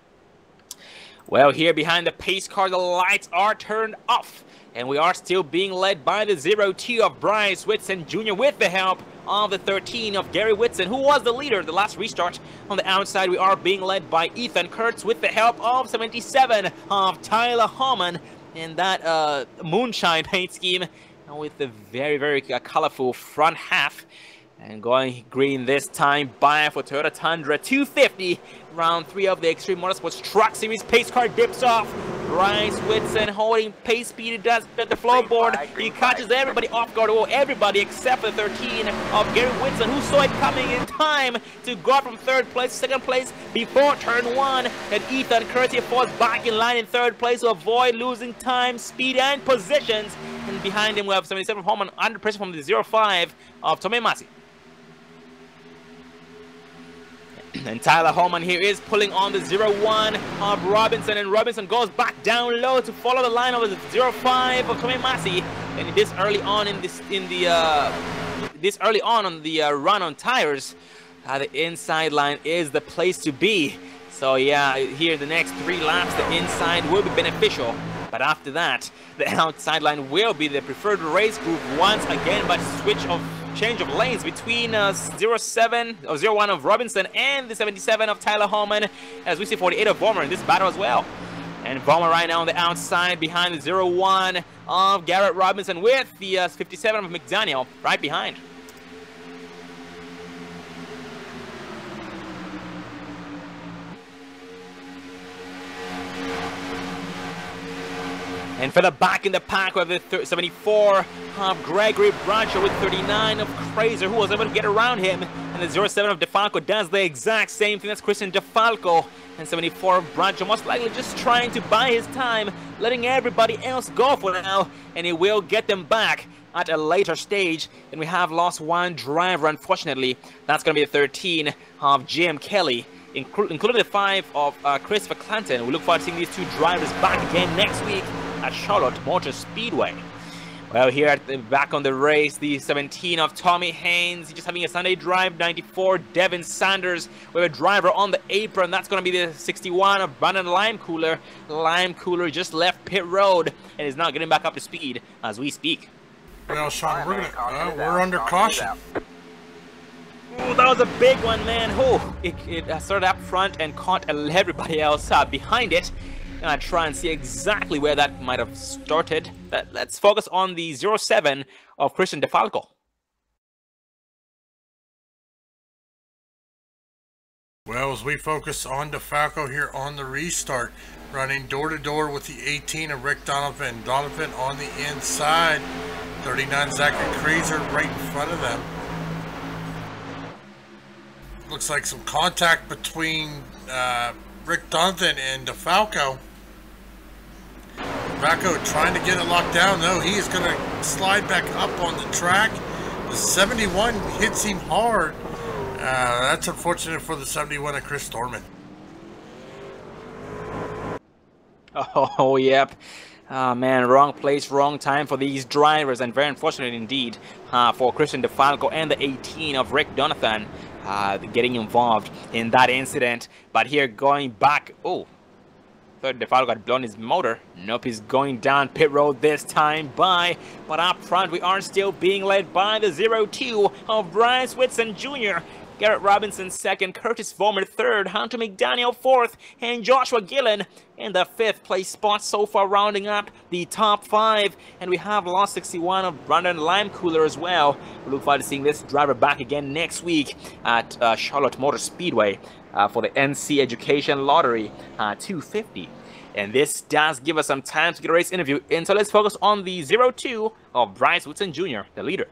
Well, here behind the pace car, the lights are turned off, and we are still being led by the 02 of Bryce Whitson Jr. with the help of the 13 of Gary Whitson, who was the leader the last restart. On the outside, we are being led by Ethan Kurtz with the help of 77 of Tyler Holman in that moonshine paint scheme, with the very, very colorful front half. And going green this time by for Toyota Tundra 250. Round 3 of the Extreme Motorsports Truck Series. Pace car dips off. Bryce Whitson holding pace speed. He does at the floorboard. He catches everybody off guard. Oh, everybody except the 13 of Gary Whitson, who saw it coming in time to go from 3rd place, 2nd place before turn 1. And Ethan Kurtz here falls back in line in 3rd place to avoid losing time, speed, and positions. And behind him we have 77 of Holman under pressure from the 05 of Tommy Massey. And Tyler Holman here is pulling on the 01 of Robinson, and Robinson goes back down low to follow the line of the 05 of Tommy Massey. And this early on on the run on tires, the inside line is the place to be. So yeah, here the next 3 laps, the inside will be beneficial. But after that, the outside line will be the preferred race group once again, but change of lanes between 01 of Robinson and the 77 of Tyler Holman, as we see 48 of Vollmer in this battle as well. And Vollmer right now on the outside behind the 01 of Garrett Robinson, with the 57 of McDaniel right behind. And for the back in the pack, we have the 74 of Gregory Bradshaw with 39 of Crazer, who was able to get around him And the 07 of DeFalco does the exact same thing as Christian DeFalco. And 74 of Brancho most likely just trying to buy his time, letting everybody else go for now. And he will get them back at a later stage. And we have lost one driver, unfortunately. That's going to be the 13 of Jim Kelly, including the 5 of Christopher Clanton. We look forward to seeing these two drivers back again next week at Charlotte Motor Speedway. Well, here at the back on the race, the 17 of Tommy Haynes, just having a Sunday drive. 94, Devin Sanders, with a driver on the apron. That's going to be the 61 of Brandon Limecooler. Limecooler just left pit road and is now getting back up to speed as we speak. Well, Sean, we're under caution. Oh, that was a big one, man. Oh, it started up front and caught everybody else behind it. Gonna try and see exactly where that might have started. But let's focus on the 07 of Christian DeFalco. Well, as we focus on DeFalco here on the restart, running door-to-door with the 18 of Rick Donovan. Donovan on the inside. 39 Zachary Krazer right in front of them. Looks like some contact between Rick Donovan and DeFalco. DeFalco trying to get it locked down, though. He is going to slide back up on the track. The 71 hits him hard. That's unfortunate for the 71 of Chris Thorman. Oh, yep. Man, wrong place, wrong time for these drivers, and very unfortunate indeed for Christian DeFalco and the 18 of Rick Donovan getting involved in that incident. But here going back, oh, thought DeFalco had blown his motor. Nope, he's going down pit road this time by. But up front, we are still being led by the 02 of Bryce Whitson Jr., Garrett Robinson second, Curtis Vollmer third, Hunter McDaniel fourth, and Joshua Gillen in the 5th place spot so far, rounding up the top 5. And we have lost 61 of Brandon Limecooler as well. We look forward to seeing this driver back again next week at Charlotte Motor Speedway for the NC Education Lottery 250. And this does give us some time to get a race interview in, so let's focus on the 02 of Bryce Whitson Jr., the leader.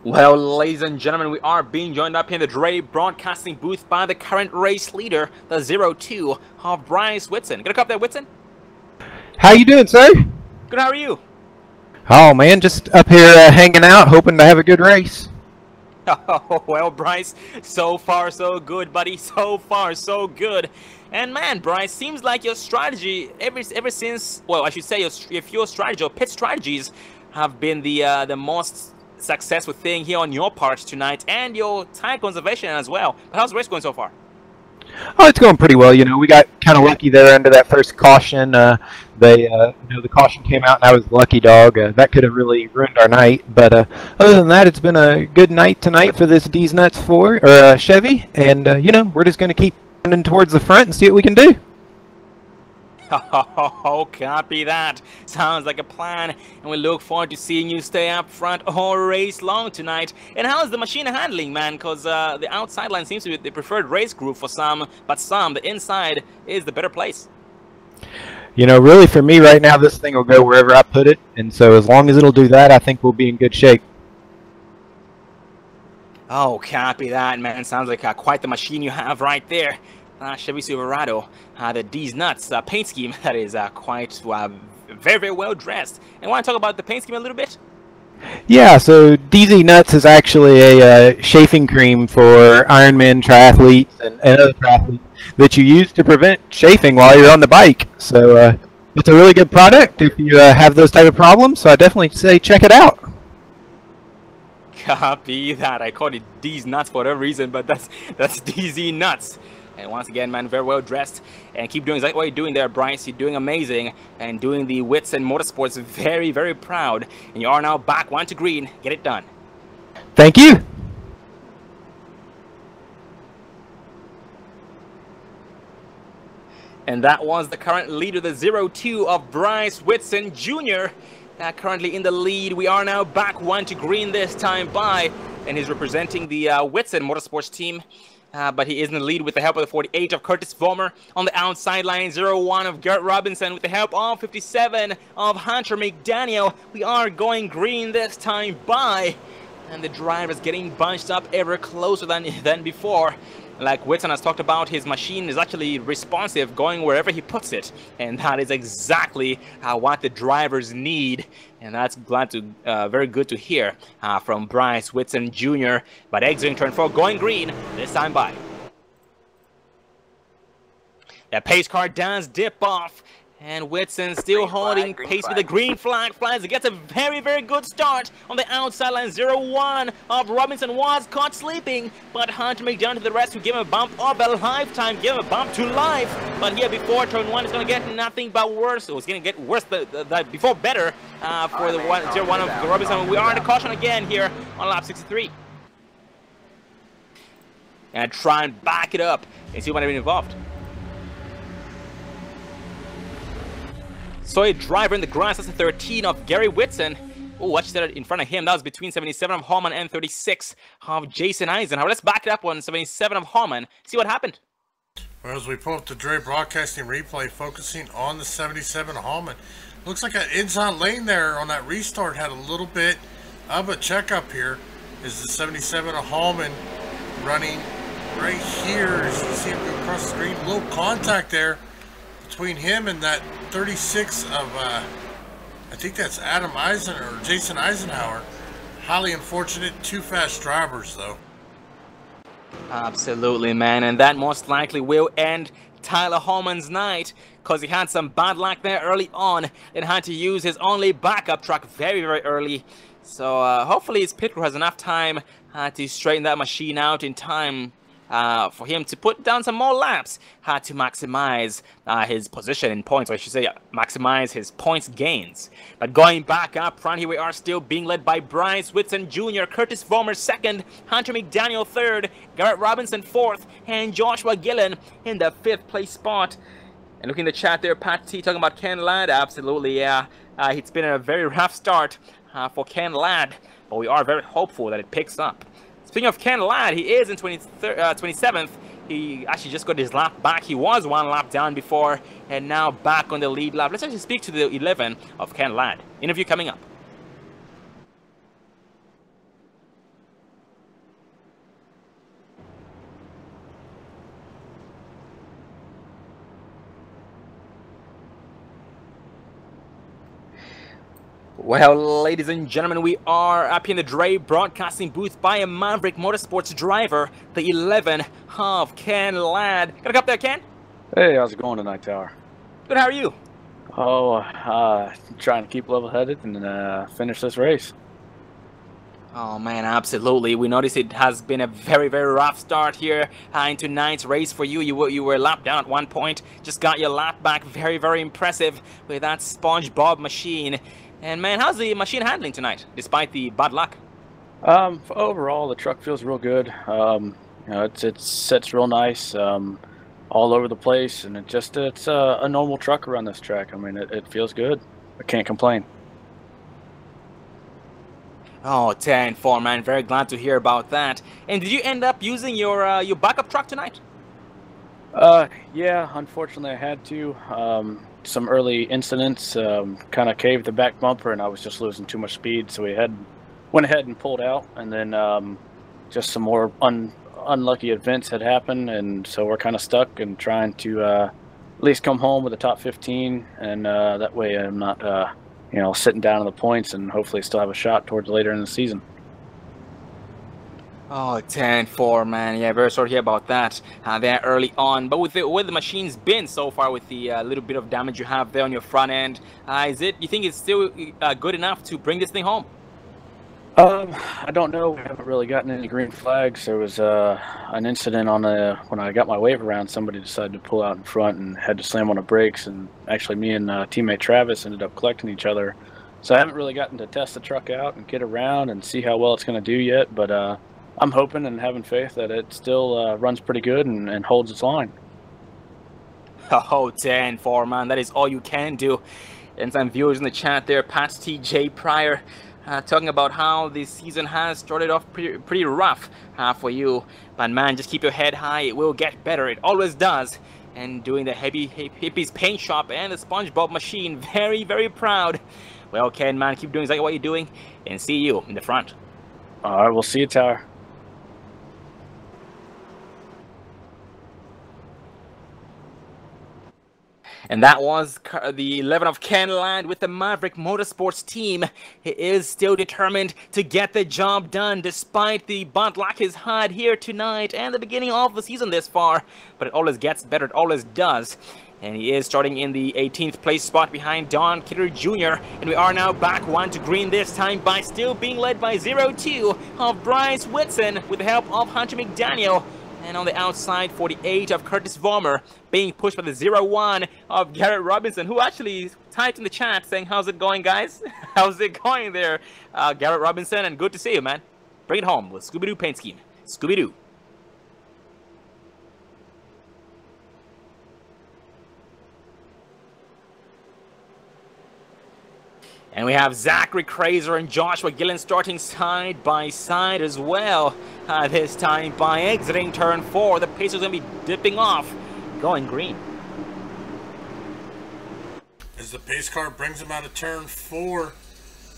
Well, ladies and gentlemen, we are being joined up here in the Dre Broadcasting booth by the current race leader, the 02 of Bryce Whitson. Get a cup there, Whitson. How you doing, sir? Good, how are you? Oh, man, just up here hanging out, hoping to have a good race. Oh, well, Bryce, so far so good, buddy. So far so good. And man, Bryce, seems like your strategy ever since, well, I should say your strategy or pit strategies have been the most successful thing here on your part tonight, and your time conservation as well. But how's the race going so far? Oh, it's going pretty well. You know, we got kind of lucky there under that first caution. The caution came out, and I was the lucky dog. That could have really ruined our night. But other than that, it's been a good night tonight for this D's Nuts Chevy. And we're just going to keep running towards the front and see what we can do. Oh, copy that. Sounds like a plan, and we look forward to seeing you stay up front all race long tonight. And how is the machine handling, man? Because the outside line seems to be the preferred race group for some, but the inside is the better place. You know, really for me right now, this thing will go wherever I put it, and so as long as it'll do that, I think we'll be in good shape. Oh, copy that, man. Sounds like quite the machine you have right there. Chevy Silverado, the D's Nuts paint scheme that is quite very, very well dressed. And want to talk about the paint scheme a little bit? Yeah, so DZ Nuts is actually a chafing cream for Ironman triathletes and other triathletes that you use to prevent chafing while you're on the bike. So it's a really good product if you have those type of problems. So I definitely say check it out. Copy that. I called it D's Nuts for whatever reason, but that's DZ Nuts. And once again, man, very well dressed, and keep doing exactly what you're doing there, Bryce. You're doing amazing, and doing the Whitson Motorsports very, very proud. And you are now back one to green. Get it done. Thank you. And that was the current leader, the 0-2 of Bryce Whitson Jr. Currently in the lead. We are now back 1 to green this time by, and he's representing the Whitson Motorsports team. But he is in the lead with the help of the 48 of Curtis Vollmer. On the outside line, 0-1 of Garrett Robinson with the help of 57 of Hunter McDaniel. We are going green this time by, and the driver is getting bunched up ever closer than before. Like Whitson has talked about, his machine is actually responsive, going wherever he puts it, and that is exactly what the drivers need, and that's very good to hear from Bryce Whitson Jr. But exiting turn 4, going green this time by. The pace car does dip off, and Whitson still holding pace with the green flag flies. It gets a very, very good start on the outside line. 0-1 of Robinson was caught sleeping, but Hunter McDaniel to the rescue, give him a bump of a lifetime, give him a bump to life. But here before turn 1 is going to get nothing but worse. It was going to get worse before better for the 0-1 of Robinson. We are in a caution again here on lap 63. And try and back it up and see what might have been involved. So a driver in the grass, that's the 13 of Gary Whitson. Oh, watch that in front of him. That was between 77 of Hallman and 36 of Jason Eisenhower. Let's back it up on 77 of Hallman. See what happened. Well, as we pull up the Dre Broadcasting replay, focusing on the 77 Hallman. Looks like an inside lane there on that restart had a little bit of a checkup here. Is the 77 of Hallman running right here? As you see him go across the screen, a little contact there between him and that 36 of, I think that's Adam Eisenhower or Jason Eisenhower. Highly unfortunate, 2 fast drivers though. Absolutely, man, and that most likely will end Tyler Hallman's night, because he had some bad luck there early on and had to use his only backup truck very, very early. So hopefully his pit crew has enough time to straighten that machine out in time for him to put down some more laps to maximize his position in points, or I should say maximize his points gains. But going back up front, here we are still being led by Bryce Whitson Jr., Curtis Vollmer 2nd, Hunter McDaniel 3rd, Garrett Robinson 4th, and Joshua Gillen in the 5th place spot. And looking in the chat there, Pat T talking about Ken Ladd. Absolutely, yeah. It's been a very rough start for Ken Ladd, but we are very hopeful that it picks up. Speaking of Ken Ladd, he is in 27th. He actually just got his lap back. He was 1 lap down before, and now back on the lead lap. Let's actually speak to the 11 of Ken Ladd. Interview coming up. Well, ladies and gentlemen, we are up here in the Dre Broadcasting booth by a Maverick Motorsports driver, the 11 of Ken Ladd. Got a cup there, Ken? Hey, how's it going tonight, Tower? Good, how are you? Oh, trying to keep level-headed and finish this race. Oh, man, absolutely. We noticed it has been a very, very rough start here into tonight's race for you. You were lapped down at one point, just got your lap back. Very, very impressive with that SpongeBob machine. And man, how's the machine handling tonight, despite the bad luck? Overall, the truck feels real good. You know, it sits real nice, all over the place, and it's a normal truck around this track. I mean, it feels good. I can't complain. Oh, 10-4, man. Very glad to hear about that. And did you end up using your backup truck tonight? Yeah, unfortunately I had to. Some early incidents kind of caved the back bumper, and I was just losing too much speed, so we went ahead and pulled out, and then just some more unlucky events had happened, and so we're kind of stuck and trying to at least come home with a top 15, and that way I'm not you know, sitting down in the points, and hopefully still have a shot towards later in the season. Oh, 10-4, man. Yeah, very sorry to hear about that there early on. But with the machine's been so far, with the little bit of damage you have there on your front end, you think it's still good enough to bring this thing home? I don't know. We haven't really gotten any green flags. There was an incident when I got my wave around. Somebody decided to pull out in front and had to slam on the brakes, and actually me and teammate Travis ended up collecting each other. So I haven't really gotten to test the truck out and get around and see how well it's going to do yet, but I'm hoping and having faith that it still runs pretty good and holds its line. Oh, 10-4, man. That is all you can do. And some viewers in the chat there, Pat TJ Pryor, talking about how this season has started off pretty rough for you. But man, just keep your head high. It will get better. It always does. And doing the Hippies paint shop and the SpongeBob machine, very, very proud. Well, Ken, man, keep doing exactly what you're doing, and see you in the front. All right, we'll see you, Tower. And that was the 11 of Ken Land with the Maverick Motorsports team. He is still determined to get the job done despite the bad luck he's had here tonight and the beginning of the season this far. But it always gets better, it always does. And he is starting in the 18th place spot behind Don Kidder Jr. And we are now back 1 to green this time by still being led by 0-2 of Bryce Whitson with the help of Hunter McDaniel. And on the outside, 48 of Curtis Vollmer being pushed by the 0-1 of Garrett Robinson, who actually typed in the chat saying, how's it going, guys? How's it going there, Garrett Robinson? And good to see you, man. Bring it home with Scooby-Doo paint scheme. Scooby-Doo. And we have Zachary Kraser and Joshua Gillen starting side by side as well. This time by exiting turn 4. The pace is going to be dipping off, going green. As the pace car brings them out of turn 4,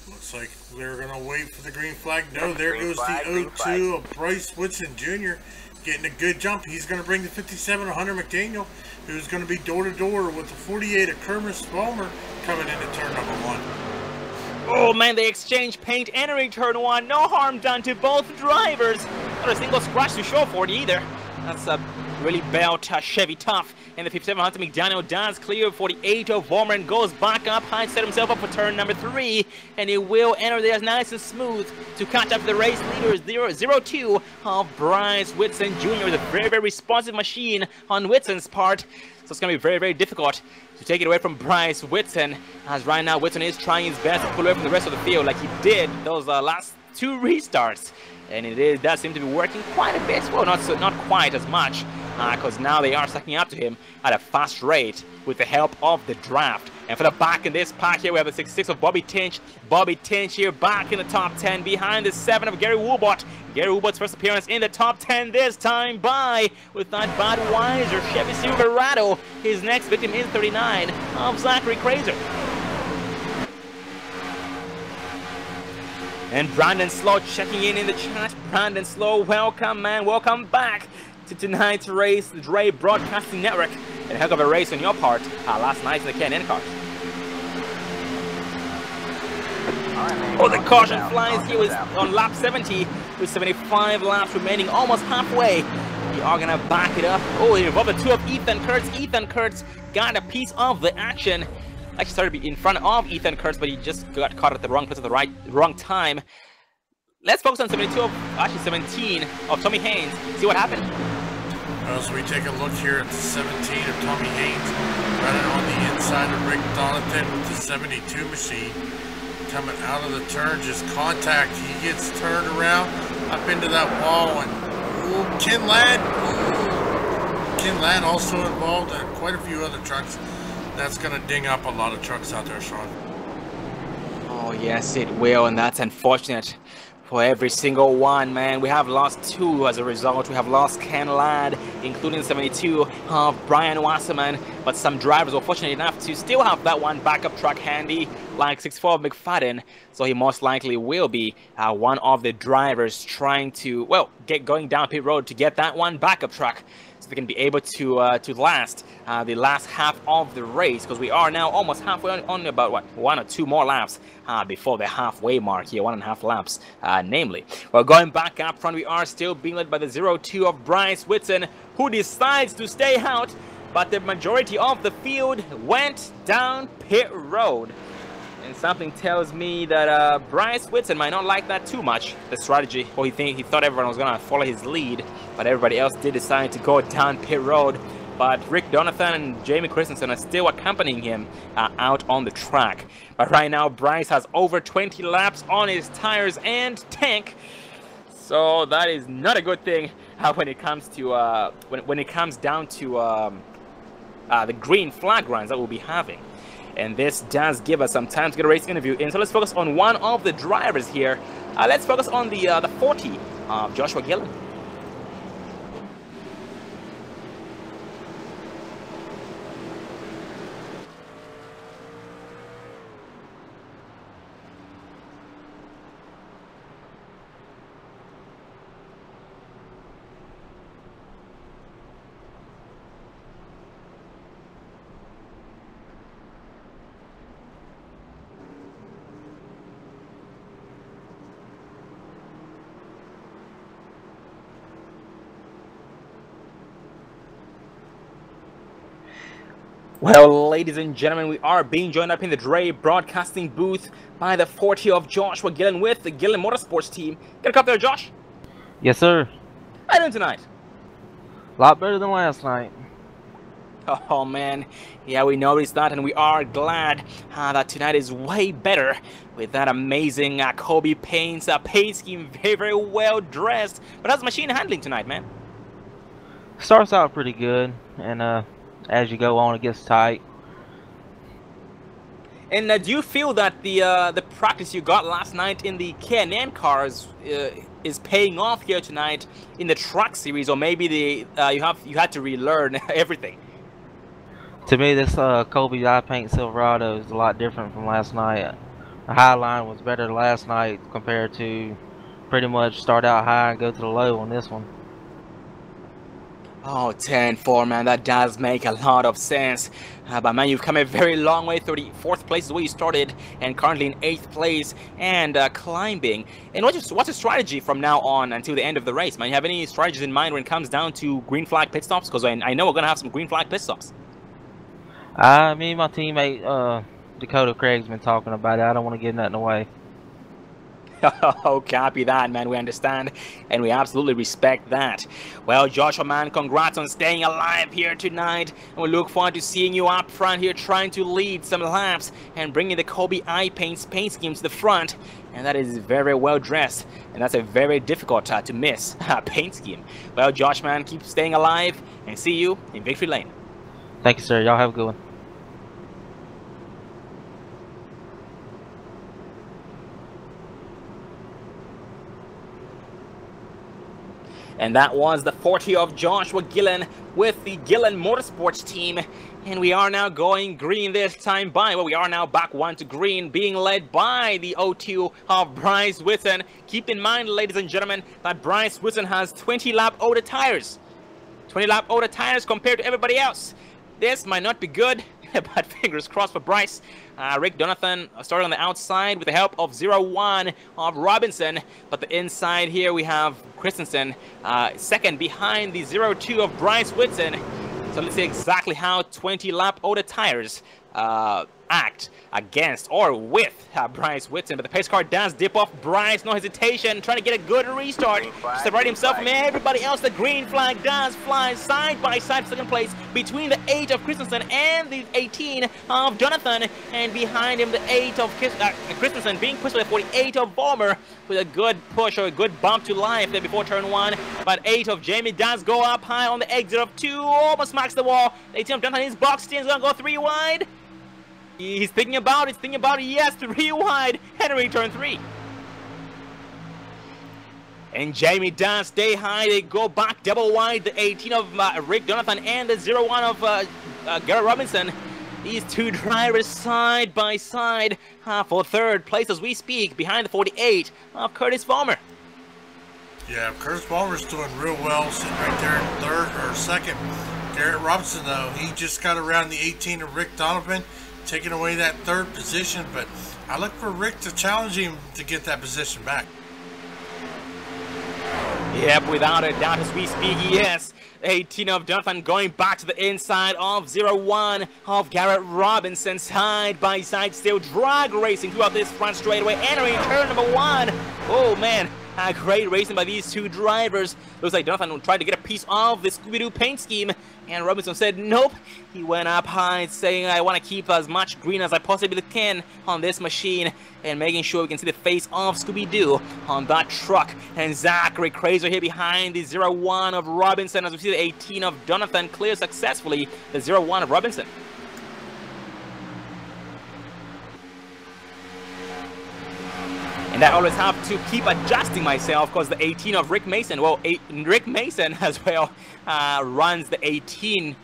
looks like they're going to wait for the green flag. No, there goes the 0-2 of Bryce Woodson Jr. getting a good jump. He's going to bring the 57 of Hunter McDaniel, who's going to be door-to-door with the 48 of Curtis Vollmer coming into turn number 1. Oh man, they exchange paint entering turn 1. No harm done to both drivers. Not a single scratch to show for it either. That's a really belt Chevy Tough. And the 57 Hunter McDaniel does clear 48 of Vollmer and goes back up high, set himself up for turn number 3. And he will enter there nice and smooth to catch up the race leaders 0-2 of Bryce Whitson Jr. with a very, very responsive machine on Whitson's part. So it's going to be very, very difficult to take it away from Bryce Whitson, as right now Whitson is trying his best to pull away from the rest of the field like he did those last 2 restarts. And it does seem to be working quite a bit. Well, not quite as much, because now they are sucking up to him at a fast rate with the help of the draft. And for the back in this pack here, we have the 66 of Bobby Tinch. Bobby Tinch here back in the top 10 behind the 7 of Gary Woolbot. Gary Woolbot's first appearance in the top 10 this time by with that Budweiser Chevy Silverado. His next victim is 39 of Zachary Kraser. And Brandon Slow checking in the chat. Brandon Slow, welcome, man. Welcome back to tonight's race, the Dre Broadcasting Network. And a heck of a race on your part last night in the K&N cars. Oh, the caution flies here with, on lap 70 with 75 laps remaining, almost halfway. We are going to back it up. Oh, he involved the 2 of Ethan Kurtz. Ethan Kurtz got a piece of the action. Actually started to be in front of Ethan Kurtz, but he just got caught at the wrong place at the wrong time. Let's focus on 72 of, actually 17 of Tommy Haynes. See what happened. So we take a look here at the 17 of Tommy Haynes, running on the inside of Rick Donathan with the 72 machine. Coming out of the turn, just contact. He gets turned around up into that wall, and ooh, Ken Ladd also involved, and quite a few other trucks. That's going to ding up a lot of trucks out there, Sean. Oh yes, it will, and that's unfortunate for every single one, man. We have lost 2 as a result. We have lost Ken Ladd, including 72 of Brian Wasserman, but some drivers were fortunate enough to still have that one backup truck handy, like 64 of McFadden, so he most likely will be one of the drivers trying to, well, going down pit road to get that one backup truck, so they can be able to last the last half of the race, because we are now almost halfway, on about what, 1 or 2 more laps before the halfway mark here, 1.5 laps namely. Well, going back up front, we are still being led by the 0-2 of Bryce Whitson, who decides to stay out, but the majority of the field went down pit road. And something tells me that Bryce Whitson might not like that too much, the strategy. Or he thought everyone was going to follow his lead, but everybody else did decide to go down pit road. But Rick Donathan and Jamie Christensen are still accompanying him out on the track. But right now, Bryce has over 20 laps on his tires and tank. So that is not a good thing when it comes to when it comes down to the green flag runs that we'll be having. And this does give us some time to get a race interview in. So let's focus on one of the drivers here. Let's focus on the 40 of Joshua Gillen. Well, ladies and gentlemen, we are being joined up in the Dre broadcasting booth by the 40 of Joshua Gillen with the Gillen Motorsports team. Get a cup there, Josh. Yes, sir. How you doing tonight? A lot better than last night. Oh, man. Yeah, we noticed that, and we are glad that tonight is way better with that amazing Kobe paint scheme. Very, very well dressed. But how's the machine handling tonight, man? Starts out pretty good, and as you go on, it gets tight. And do you feel that the practice you got last night in the K&N cars is paying off here tonight in the truck series, or maybe you had to relearn everything? To me, this Kobe eye paint Silverado is a lot different from last night. The high line was better last night compared to pretty much start out high and go to the low on this one. Oh, 10-4, man, that does make a lot of sense. But man, you've come a very long way. 34th place is where you started, and currently in 8th place and climbing. And what's your strategy from now on until the end of the race, man? You have any strategies in mind when it comes down to green flag pit stops? Because I know we're gonna have some green flag pit stops. Me and my teammate Dakota Craig's been talking about it. I don't want to give nothing away. Oh, copy that, man. We understand, and we absolutely respect that. Well, Joshua, man, congrats on staying alive here tonight, and we look forward to seeing you up front here trying to lead some laps and bringing the Kobe eye paint scheme to the front. And that is very well dressed, and that's a very difficult to miss paint scheme. Well, Josh, man, keep staying alive, and see you in victory lane. Thank you, sir. Y'all have a good one. And that was the 40 of Joshua Gillen with the Gillen Motorsports team. And we are now going green this time by. Well, we are now back one to green, being led by the 02 of Bryce Whitten. Keep in mind, ladies and gentlemen, that Bryce Whitten has 20-lap older tires. 20-lap older tires compared to everybody else. This might not be good, but fingers crossed for Bryce. Rick Donathan started on the outside with the help of 01 of Robinson, but the inside here we have Christensen second behind the 02 of Bryce Whitten. So let's see exactly how 20-lap older tires act against or with Bryce Whitten. But the pace car does dip off Bryce, no hesitation, trying to get a good restart. Separate himself from everybody else. The green flag does fly side by side for second place between the 8 of Christensen and the 18 of Jonathan. And behind him, the 8 of Christensen being pushed by the 48 of Vollmer with a good push or a good bump to life there before turn 1. But 8 of Jamie does go up high on the exit of 2, almost smacks the wall. The 18 of Jonathan is boxed in, is going to go 3 wide. He's thinking about it, yes, 3 wide, Henry turn 3. And Jamie does stay high, they go back double wide, the 18 of Rick Donathan and the 01 of Garrett Robinson. These two drivers side by side for third place as we speak, behind the 48 of Curtis Vollmer. Yeah, Curtis Vollmer's doing real well, sitting right there in third or second. Garrett Robinson, though, he just got around the 18 of Rick Donovan, taking away that third position, but I look for Rick to challenge him to get that position back. Yep, without a doubt as we speak, yes. 18 of Jonathan going back to the inside of 01 of Garrett Robinson, side by side, still drag racing throughout this front straightaway, entering turn number 1. Oh man, Great racing by these two drivers. Looks like Jonathan tried to get a piece of the Scooby-Doo paint scheme, and Robinson said nope. He went up high saying, I want to keep as much green as I possibly can on this machine, and making sure we can see the face of Scooby-Doo on that truck. And Zachary Crazer here behind the 01 of Robinson, as we see the 18 of Jonathan clear successfully the 01 of Robinson. And I always have to keep adjusting myself because the 18 of Rick Mason, well, Rick Mason as well runs the 18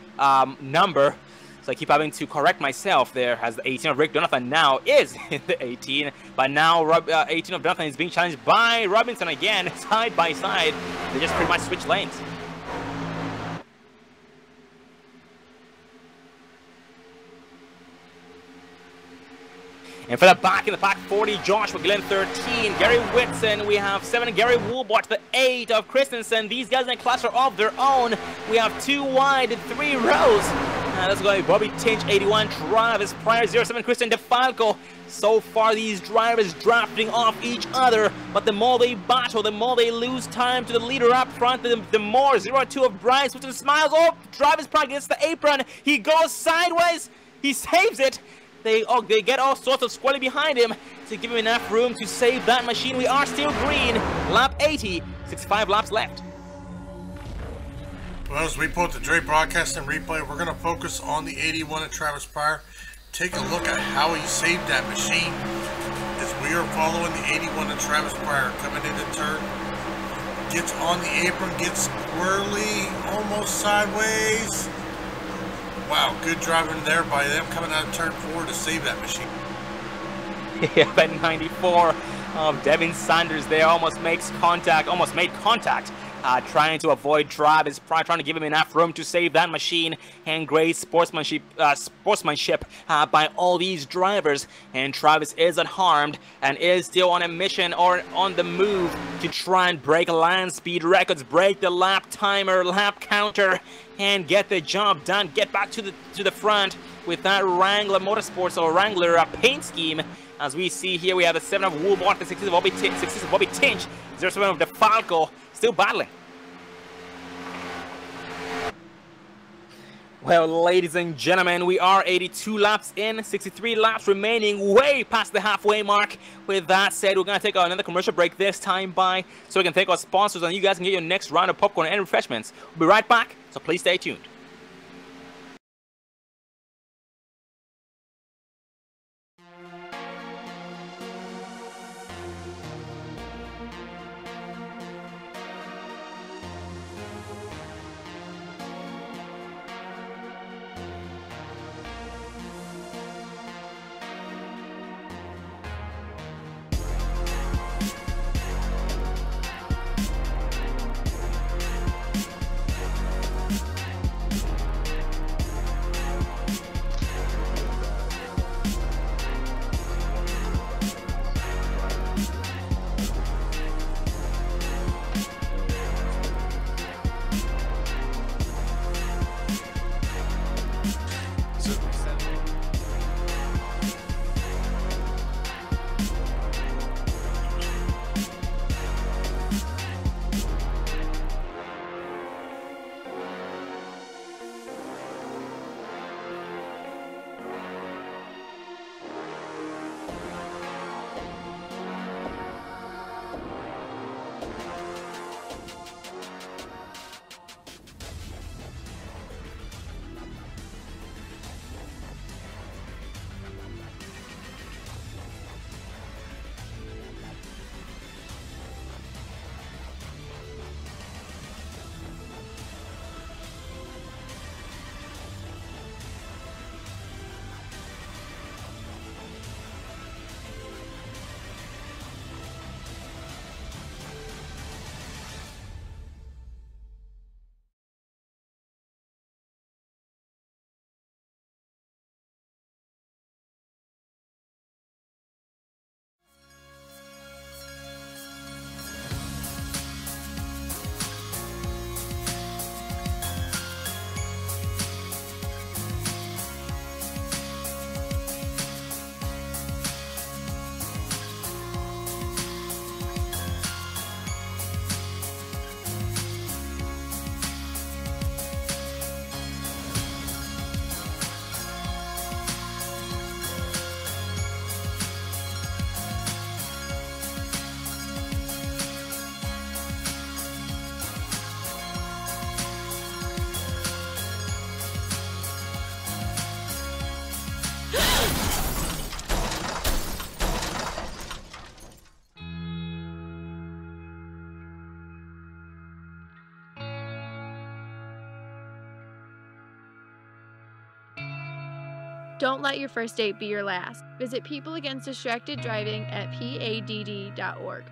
number. So I keep having to correct myself there, as the 18 of Rick Jonathan now is in the 18. But now 18 of Jonathan is being challenged by Robinson again, side by side. They just pretty much switch lanes. And for the back in the pack, 40, Josh McGlynn, 13, Gary Whitson, we have 7, Gary Woolbart, the 8 of Christensen. These guys in a cluster of their own. We have 2 wide and 3 rows. That's going to be Bobby Tinch, 81, Travis Pryor, 07, Christian DeFalco. So far, these drivers drafting off each other, but the more they battle, the more they lose time to the leader up front, the more 02 of Bryce, Whitson smiles. Oh, Travis Pryor gets the apron. He goes sideways. He saves it. They get all sorts of squally behind him to give him enough room to save that machine. We are still green. Lap 80, 65 laps left. Well, as we put the Dre broadcast and replay, we're going to focus on the 81 of Travis Pryor. Take a look at how he saved that machine. As we are following the 81 of Travis Pryor coming into turn. Gets on the apron, gets squirrely, almost sideways. Wow, good driving there by them coming out of turn 4 to save that machine. Yeah, that 94 of Devin Sanders there almost made contact, trying to avoid Travis Pryor, trying to give him enough room to save that machine. And great sportsmanship by all these drivers. And Travis is unharmed and is still on a mission or on the move to try and break land speed records, break the lap timer, lap counter, and get the job done. Get back to the front with that Wrangler Motorsports or Wrangler paint scheme. As we see here, we have the 7 of Woolbart, the 6 of Bobby Tinch, 07 of DeFalco, still battling. Well, ladies and gentlemen, we are 82 laps in, 63 laps remaining, way past the halfway mark. With that said, we're going to take another commercial break this time so we can thank our sponsors and you guys can get your next round of popcorn and refreshments. We'll be right back, so please stay tuned. Don't let your first date be your last. Visit People Against Distracted Driving at PADD.org.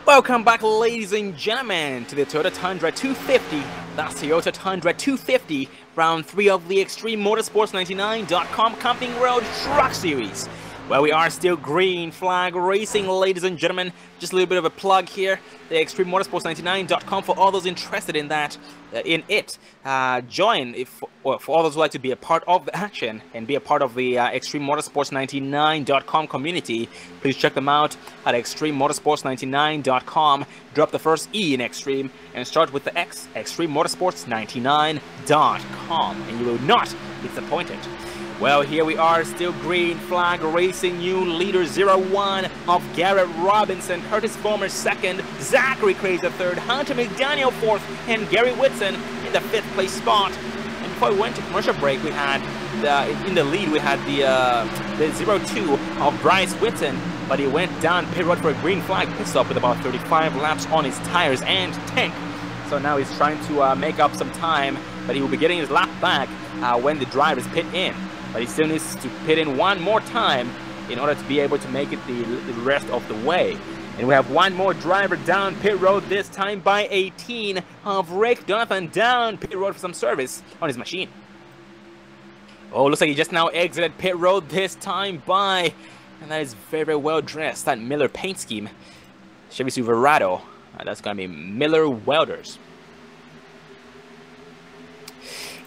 Welcome back, ladies and gentlemen, to the Toyota Tundra 250. That's Toyota Tundra 250, round 3 of the Xtrememotorsports99.coom Camping World Truck Series, where we are still green flag racing, ladies and gentlemen. Just a little bit of a plug here, the Xtrememotorsports99.coom for all those interested in that, join for all those who like to be a part of the action and be a part of the Xtrememotorsports99.coom community. Please check them out at Xtrememotorsports99.coom. Drop the first E in Extreme and start with the X, Xtrememotorsports99.coom, and you will not be disappointed. Well, here we are, still green flag racing. New leader 01 of Garrett Robinson, Curtis Fulmer 2nd, Zachary Crazer 3rd, Hunter McDaniel 4th, and Gary Whitson in the 5th place spot. And before we went to commercial break, we had in the lead we had the 02 of Bryce Whitson, but he went down pit road for a green flag pit stop with about 35 laps on his tires and tank. So now he's trying to make up some time, but he will be getting his lap back when the drivers pit in. But he still needs to pit in one more time in order to be able to make it the rest of the way. And we have one more driver down pit road, this time by 18 of Rick Donovan down pit road for some service on his machine. Oh, looks like he just now exited pit road, this time by, and that is very, very well dressed, that Miller paint scheme. Chevy Silverado, that's going to be Miller Welders.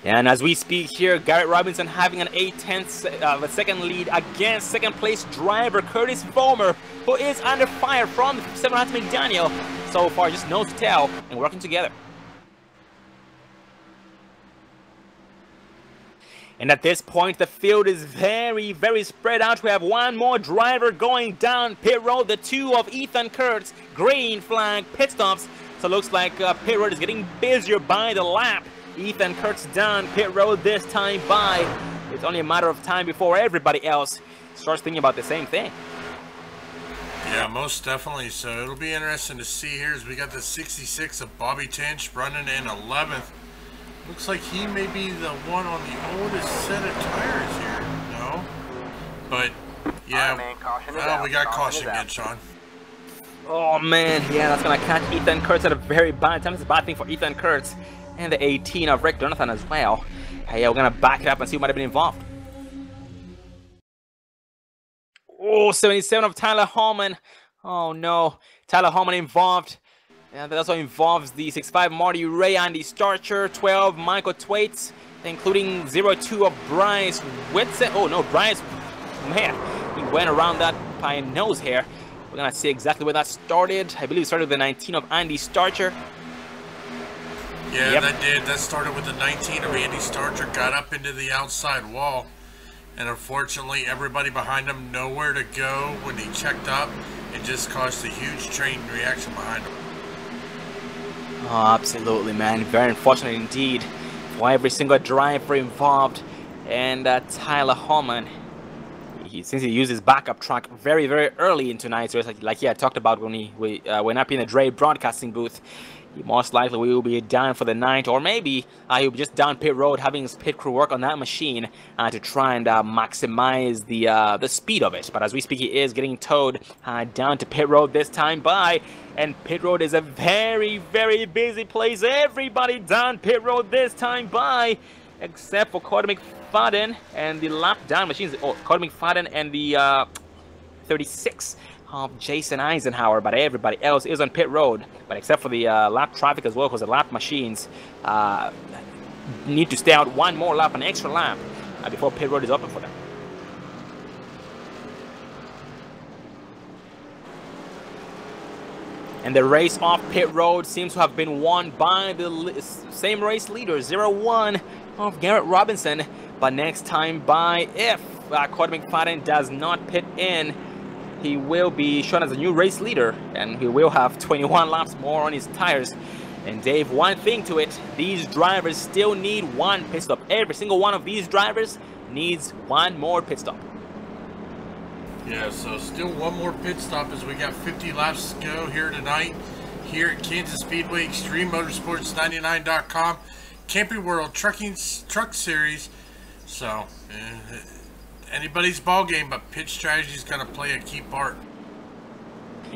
And as we speak here, Garrett Robinson having an 8/10 second lead against second place driver Curtis Fulmer, who is under fire from 7 Hunter McDaniel. So far, just nose to tail and working together. And at this point, the field is very, very spread out. We have one more driver going down pit road, the 2 of Ethan Kurtz, green flag pit stops. So it looks like pit road is getting busier by the lap. Ethan Kurtz down pit road, this time by. It's only a matter of time before everybody else starts thinking about the same thing. Yeah, most definitely. So it'll be interesting to see here as we got the 66 of Bobby Tinch running in 11th. Looks like he may be the one on the oldest set of tires here. No? But, yeah, well, we got caution again, Sean. Oh, man, yeah, that's going to catch Ethan Kurtz at a very bad time. It's a bad thing for Ethan Kurtz. And the 18 of Rick Donovan as well. Hey, yeah, we're going to back it up and see who might have been involved. Oh, 77 of Tyler Hallman. Oh, no. Tyler Hallman involved. And that also involves the 6'5 Marty Ray, Andy Starcher, 12 Michael Twaits, including 02 of Bryce Whitson. Oh, no, Bryce, man, he went around that by nose hair. We're going to see exactly where that started. I believe it started with the 19 of Andy Starcher. Yeah, yep. That did. That started with the 19 of Andy Starcher, got up into the outside wall, and unfortunately everybody behind him nowhere to go when he checked up, and just caused a huge train reaction behind him. Oh, absolutely, man. Very unfortunate indeed for every single driver involved. And Tyler Hallman, since he used his backup truck very, very early in tonight's race, like I talked about when he went up in the Dre broadcasting booth, he most likely will be down for the night, or maybe he'll be just down pit road having his pit crew work on that machine to try and maximize the speed of it. But as we speak, he is getting towed down to pit road this time by, and pit road is a very, very busy place. Everybody down pit road this time by, except for Cody McFadden and the lap down machines. Oh, Cody McFadden and the 36 of Jason Eisenhower, but everybody else is on pit road, but except for the lap traffic as well, because the lap machines need to stay out one more lap, an extra lap, before pit road is open for them. And the race off pit road seems to have been won by the same race leader, 01 of Garrett Robinson, but next time by, if Cody McFadden does not pit in, he will be shown as a new race leader, and he will have 21 laps more on his tires. And Dave, one thing to it, these drivers still need one pit stop. Every single one of these drivers needs one more pit stop. Yeah, so still one more pit stop as we got 50 laps to go here tonight here at Kansas Speedway, Xtrememotorsports99.com, Camping World Truck Series. So, anybody's ball game, but pit strategy is going to play a key part.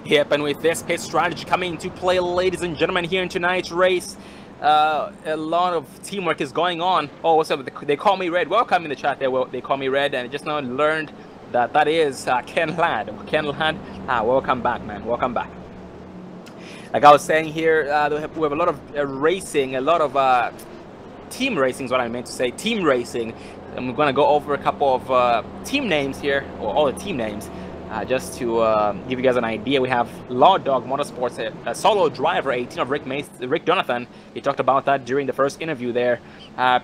Yep, and with this pit strategy coming into play, ladies and gentlemen, here in tonight's race, a lot of teamwork is going on. Oh, what's up? They call me Red. Welcome in the chat there. Well, they call me Red, and I just now learned that is Ken Ladd. Ken Ladd, welcome back, man. Welcome back. Like I was saying here, we have a lot of racing, a lot of team racing is what I meant to say. Team racing. And we're going to go over a couple of team names here, or all the team names. Just to give you guys an idea, we have Law Dog Motorsports, a solo driver, 18 of Rick Donathan. He talked about that during the first interview there.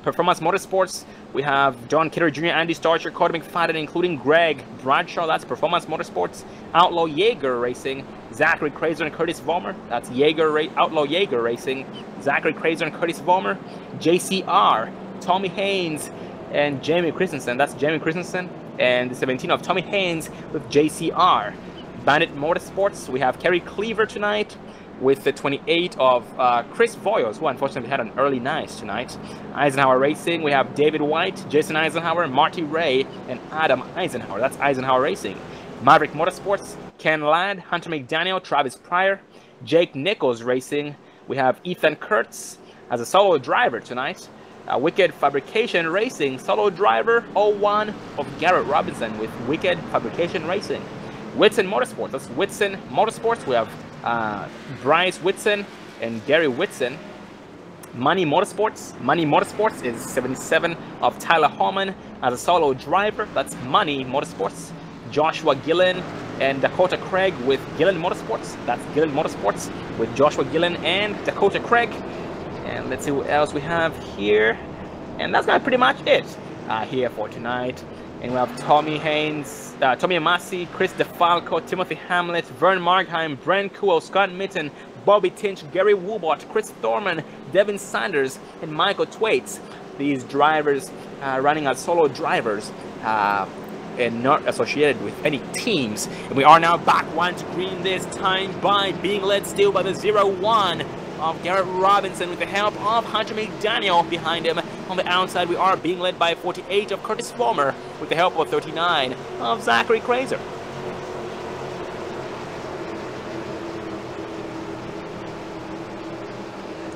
Performance Motorsports, we have John Kidder Jr., Andy Starcher, Cody McFadden, including Greg Bradshaw. That's Performance Motorsports. Outlaw Jaeger Racing, Zachary Kraser and Curtis Vollmer. That's Outlaw Jaeger Racing, Zachary Kraser and Curtis Vollmer. JCR, Tommy Haynes, and Jamie Christensen. That's Jamie Christensen. And the 17 of Tommy Haynes with JCR. Bandit Motorsports, we have Kerry Cleaver tonight with the 28 of Chris Voyos, who unfortunately had an early night tonight. Eisenhower Racing, we have David White, Jason Eisenhower, Marty Ray, and Adam Eisenhower. That's Eisenhower Racing. Maverick Motorsports, Ken Ladd, Hunter McDaniel, Travis Pryor. Jake Nichols Racing, we have Ethan Kurtz as a solo driver tonight. Wicked Fabrication Racing, solo driver 01 of Garrett Robinson with Wicked Fabrication Racing. Whitson Motorsports, that's Whitson Motorsports. We have Bryce Whitson and Gary Whitson. Money Motorsports is 77 of Tyler Holman as a solo driver. That's Money Motorsports. Joshua Gillen and Dakota Craig with Gillen Motorsports. That's Gillen Motorsports with Joshua Gillen and Dakota Craig. And let's see what else we have here. And that's not pretty much it here for tonight. And we have Tommy Haynes, Tommy Amasi, Chris DeFalco, Timothy Hamlet, Vern Markheim, Brent Kuhl, Scott Mitten, Bobby Tinch, Gary Woobot, Chris Thorman, Devin Sanders, and Michael Twaits. These drivers running as solo drivers and not associated with any teams. And we are now back one to green this time by being led still by the 01 of Garrett Robinson with the help of Hunter McDaniel behind him. On the outside, we are being led by 48 of Curtis Vollmer with the help of 39 of Zachary Kraser.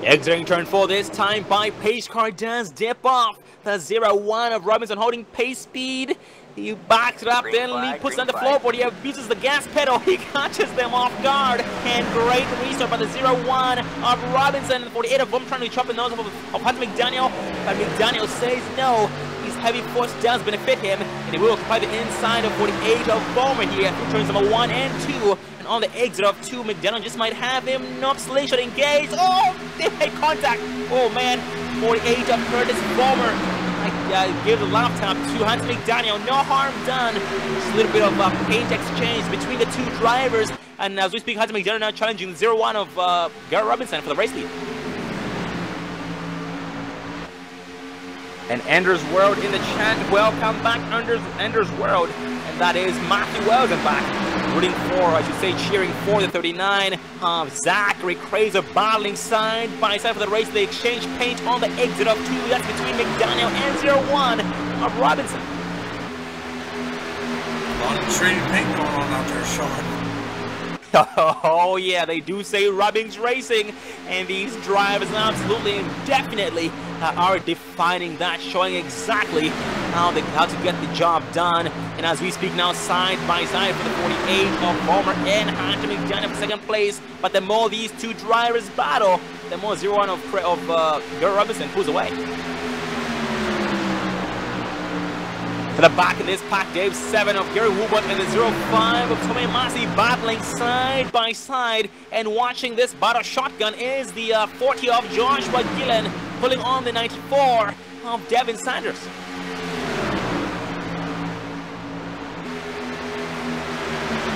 Exiting turn 4 this time by pace car does dip off. The 01 of Robinson holding pace speed. He backs it up, then he puts on the floorboard. He abuses the gas pedal. He catches them off guard. And great restart by the 01 of Robinson. 48 of them trying to chop the nose of Hunter McDaniel. But McDaniel says no. His heavy force does benefit him. And he will occupy the inside of 48 of Vollmer here. Turns number 1 and 2. And on the exit of 2, McDaniel just might have him. Knob slingshot engaged. Oh, they made contact. Oh, man. 48 of Curtis Vollmer. I give the lap tap to Hunter McDaniel. No harm done. Just a little bit of paint exchange between the two drivers. And as we speak, Hunter McDaniel now challenging the 01 of Garrett Robinson for the race lead. And Anders World in the chat. Welcome back, Anders World. And that is Matthew Weldon back. Rooting for, I should say, cheering for the 39 of Zachary Kraser, battling side by side for the race. They exchange paint on the exit of 2. That's between McDaniel and 01 of Robinson. A lot of trading paint going on out there, Sean. Oh yeah, they do say Robbins Racing, and these drivers absolutely and definitely are defining that, showing exactly how to get the job done. And as we speak now, side by side for the 48 of Vollmer and Hunter McDaniel for second place. But the more these two drivers battle, the more 01 of Garrett Robinson pulls away. To the back in this pack, Dave 7 of Gary Woobot and the 05 of Tommy Amasi battling side by side. And watching this battle shotgun is the 40 of Joshua Gillen pulling on the 94 of Devin Sanders.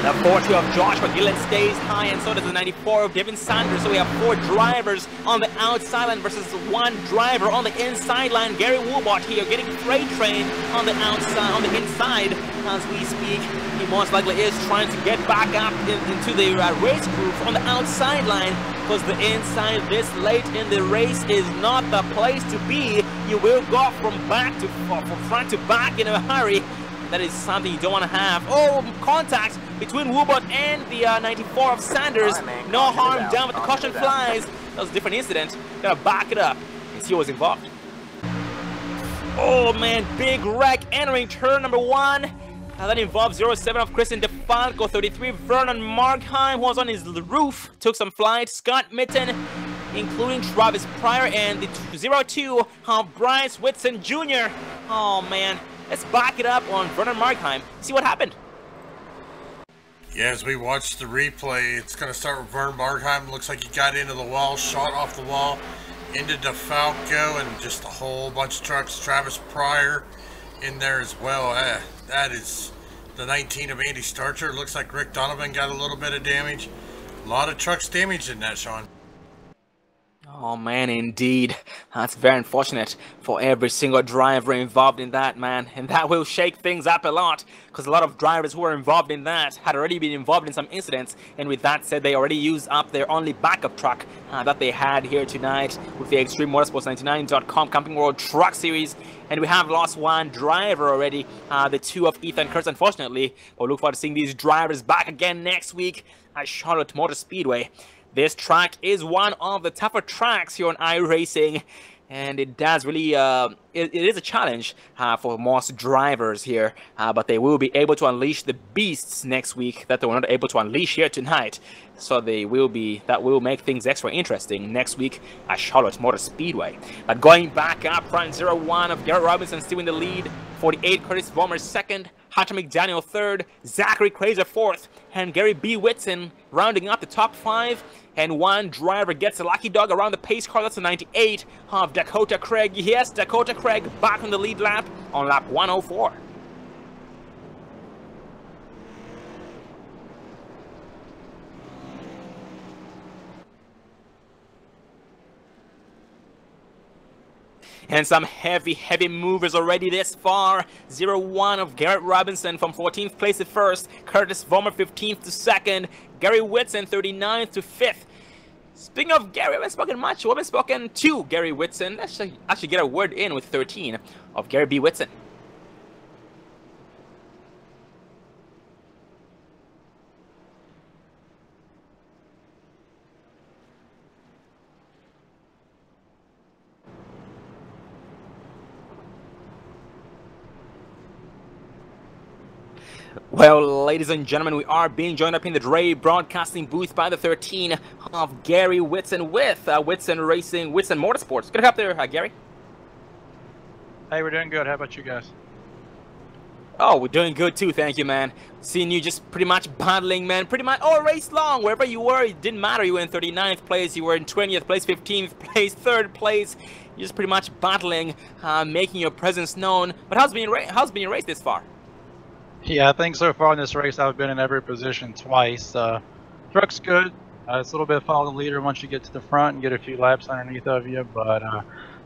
The 40 of Joshua Gillen stays high, and so does the 94 of Devin Sanders. So we have 4 drivers on the outside line versus 1 driver on the inside line. Gary Woolbot here getting freight train on the outside, on the inside as we speak. He most likely is trying to get back up into the race group on the outside line, because the inside this late in the race is not the place to be. You will go from front to back in a hurry. That is something you don't want to have. Oh, contact between Woolbot and the 94 of Sanders. No harm done, but the caution flies. That was a different incident. Gotta back it up and see what was involved. Oh man, big wreck entering turn number 1. That involves 07 of Christian DeFalco, 33 Vernon Markheim, who was on his roof, took some flight. Scott Mitten, including Travis Pryor, and the 02 of Bryce Whitson Jr. Oh man. Let's back it up on Vernon Markheim. See what happened. Yeah, as we watch the replay, it's going to start with Vernon Markheim. Looks like he got into the wall, shot off the wall, into DeFalco, and just a whole bunch of trucks. Travis Pryor in there as well. That is the 19 of Andy Starcher. Looks like Rick Donovan got a little bit of damage. A lot of trucks damaged in that, Sean. Oh man, indeed. That's very unfortunate for every single driver involved in that, man. And that will shake things up a lot, because a lot of drivers who were involved in that had already been involved in some incidents. And with that said, they already used up their only backup truck that they had here tonight with the Xtrememotorsports99.coom Camping World Truck Series. And we have lost 1 driver already, the 2 of Ethan Kurtz, unfortunately. We'll look forward to seeing these drivers back again next week at Charlotte Motor Speedway. This track is one of the tougher tracks here on iRacing, and it does really, it is a challenge for most drivers here, but they will be able to unleash the beasts next week that they were not able to unleash here tonight. So that will make things extra interesting next week at Charlotte Motor Speedway. But going back up front, 01 of Garrett Robinson still in the lead, 48 Curtis Vollmer second, Hunter McDaniel third, Zachary Kraser fourth, and Gary B. Whitson rounding up the top 5. And 1 driver gets a lucky dog around the pace car. That's a 98 of Dakota Craig. Yes, Dakota Craig back on the lead lap on lap 104. And some heavy movers already this far. 01 of Garrett Robinson from 14th place to 1st. Curtis Vollmer 15th to 2nd. Gary Whitson 39th to 5th. Speaking of Gary, we haven't spoken much. We haven't spoken to Gary Whitson. Let's actually get a word in with 13 of Gary B. Whitson. Well, ladies and gentlemen, we are being joined up in the Dre Broadcasting booth by the 13 of Gary Whitson with Whitson Racing, Whitson Motorsports. Good up there, Gary. Hey, we're doing good. How about you guys? Oh, we're doing good too, thank you, man. Seeing you just pretty much battling, man, pretty much all race long. Wherever you were, it didn't matter. You were in 39th place, you were in 20th place, 15th place, 3rd place. You're just pretty much battling, making your presence known. But how's been your race this far? Yeah, I think so far in this race I've been in every position twice. Truck's good. It's a little bit follow the leader once you get to the front and get a few laps underneath of you, but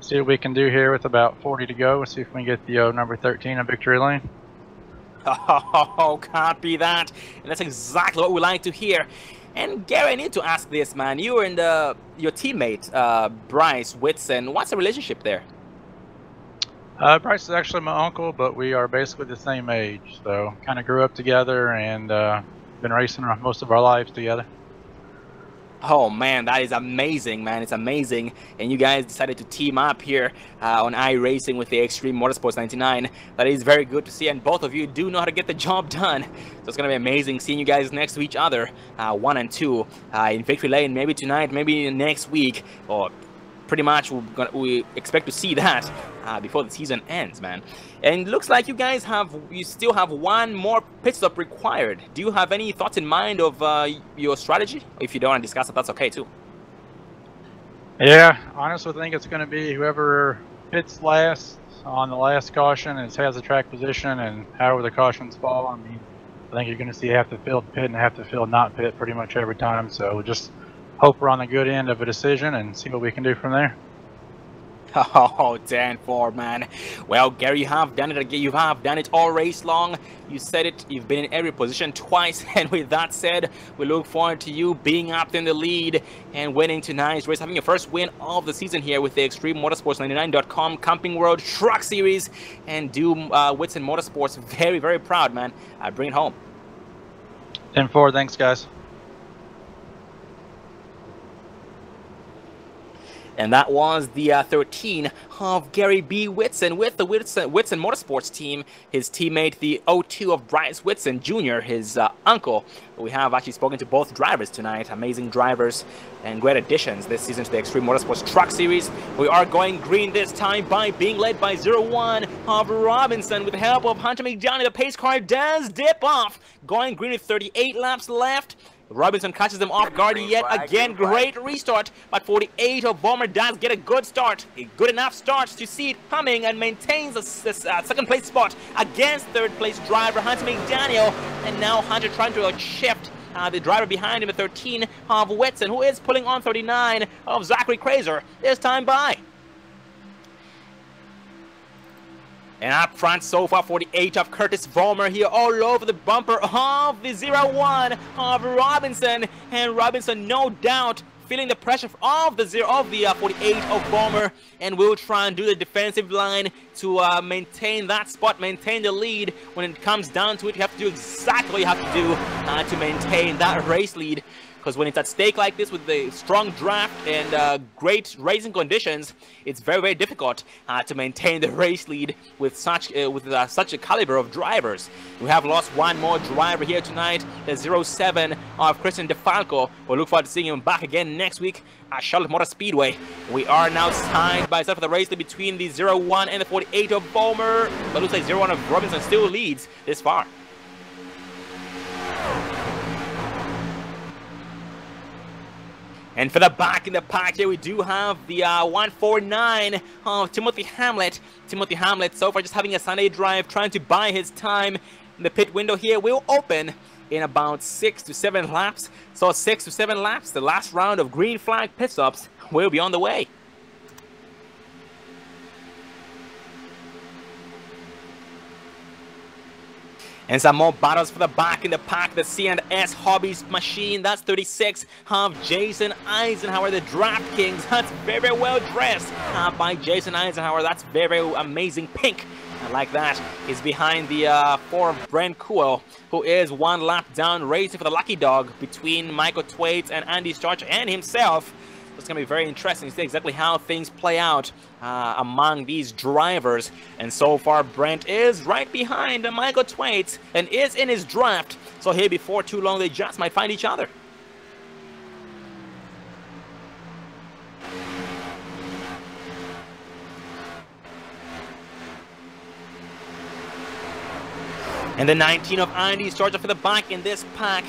see what we can do here with about 40 to go. Let's see if we can get the number 13 in victory lane. Oh, can't be that. And that's exactly what we like to hear. And Gary, I need to ask this, man. You and your teammate, Bryce Whitson, what's the relationship there? Bryce is actually my uncle, but we are basically the same age. So kind of grew up together and been racing most of our lives together. Oh man, that is amazing, man. It's amazing. And you guys decided to team up here on iRacing with the Xtrememotorsports99. That is very good to see, and both of you do know how to get the job done. So it's going to be amazing seeing you guys next to each other, 1 and 2, in victory lane, maybe tonight, maybe next week, or pretty much we expect to see that before the season ends, man. And it looks like you guys still have 1 more pit stop required. Do you have any thoughts in mind of your strategy? If you don't want to discuss it, that's okay too. Yeah, honestly, I think it's going to be whoever pits last on the last caution and has the track position, and however the cautions fall. I mean, I think you're going to see half the field pit and half the field not pit pretty much every time. So we'll just hope we're on the good end of a decision and see what we can do from there. Oh, Dan Ford, man. Well, Gary, you have done it again. You have done it all race long. You said it. You've been in every position twice. And with that said, we look forward to you being up in the lead and winning tonight's race, having your first win of the season here with the Xtrememotorsports99.coom Camping World Truck Series, and do Whitson Motorsports very, very proud, man. Bring it home. 10-4, thanks, guys. And that was the 13 of Gary B. Whitson with the Whitson Motorsports team. His teammate, the 02 of Bryce Whitson Jr., his uncle. We have actually spoken to both drivers tonight. Amazing drivers and great additions this season to the Xtreme Motorsports Truck Series. We are going green this time by being led by 01 of Robinson with the help of Hunter McDowney. The pace car does dip off. Going green with 38 laps left. Robinson catches them off guard yet again. Great restart, but 48 of Bomber does get a good start. A good enough start to see it coming and maintains the second place spot against third place driver Hunter McDaniel. And now Hunter trying to shift the driver behind him at 13 of Whitson, who is pulling on 39 of Zachary Kraser this time by. And up front so far, 48 of Curtis Vollmer here all over the bumper of the 01 of Robinson. And Robinson, no doubt, feeling the pressure of the 48 of Vollmer, and will try and do the defensive line to maintain that spot, maintain the lead. When it comes down to it, you have to do exactly what you have to do to maintain that race lead. Because when it's at stake like this with the strong draft and great racing conditions, it's very, very difficult to maintain the race lead with such a caliber of drivers. We have lost one more driver here tonight, the 07 of Christian DeFalco. We'll look forward to seeing him back again next week at Charlotte Motor Speedway. We are now side by side for the race lead between the 01 and the 48 of Vollmer. But looks like 01 of Robinson still leads this far. And for the back in the pack here, we do have the 149 of Timothy Hamlet. Timothy Hamlet so far just having a Sunday drive, trying to buy his time. The pit window here will open in about 6 to 7 laps. So 6 to 7 laps, the last round of green flag pit stops will be on the way. And some more battles for the back in the pack. The C&S Hobbies machine. That's 36 of Jason Eisenhower, the DraftKings. That's very, very well dressed by Jason Eisenhower. That's very, very amazing pink. I like that. He's behind the 4 of Brent Kuhl, who is 1 lap down, racing for the lucky dog between Michael Thwaites and Andy Starcher and himself. It's going to be very interesting to see exactly how things play out among these drivers. And so far, Brent is right behind Michael Thwaites and is in his draft. So here, before too long, they just might find each other. And the 19 of Andy Starcher for the back in this pack.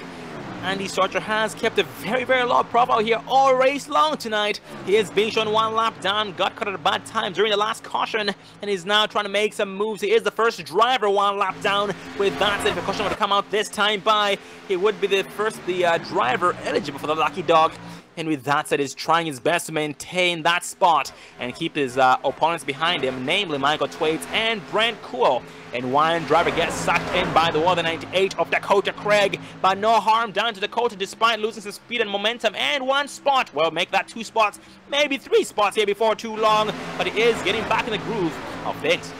Andy Starcher has kept a very, very low profile here all race long tonight. He is being shown 1 lap down, got caught at a bad time during the last caution, and is now trying to make some moves. He is the first driver 1 lap down. With that said, if a caution were to come out this time by, he would be the first driver eligible for the lucky dog. And with that said, he's trying his best to maintain that spot and keep his opponents behind him, namely Michael Thwaites and Brent Kuhl. And one driver gets sucked in by the wall, the 98 of Dakota Craig. But no harm done to Dakota despite losing some speed and momentum. And 1 spot. Well, make that 2 spots, maybe 3 spots here before too long. But he is getting back in the groove of things.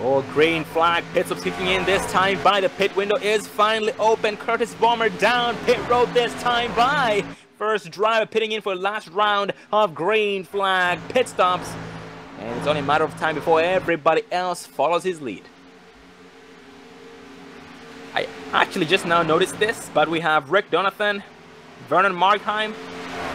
Oh, green flag pit stops kicking in this time by. The pit window is finally open. Curtis Vollmer down pit road this time by. First driver pitting in for the last round of green flag pit stops. And it's only a matter of time before everybody else follows his lead. I actually just now noticed this, but we have Rick Donathan, Vernon Markheim,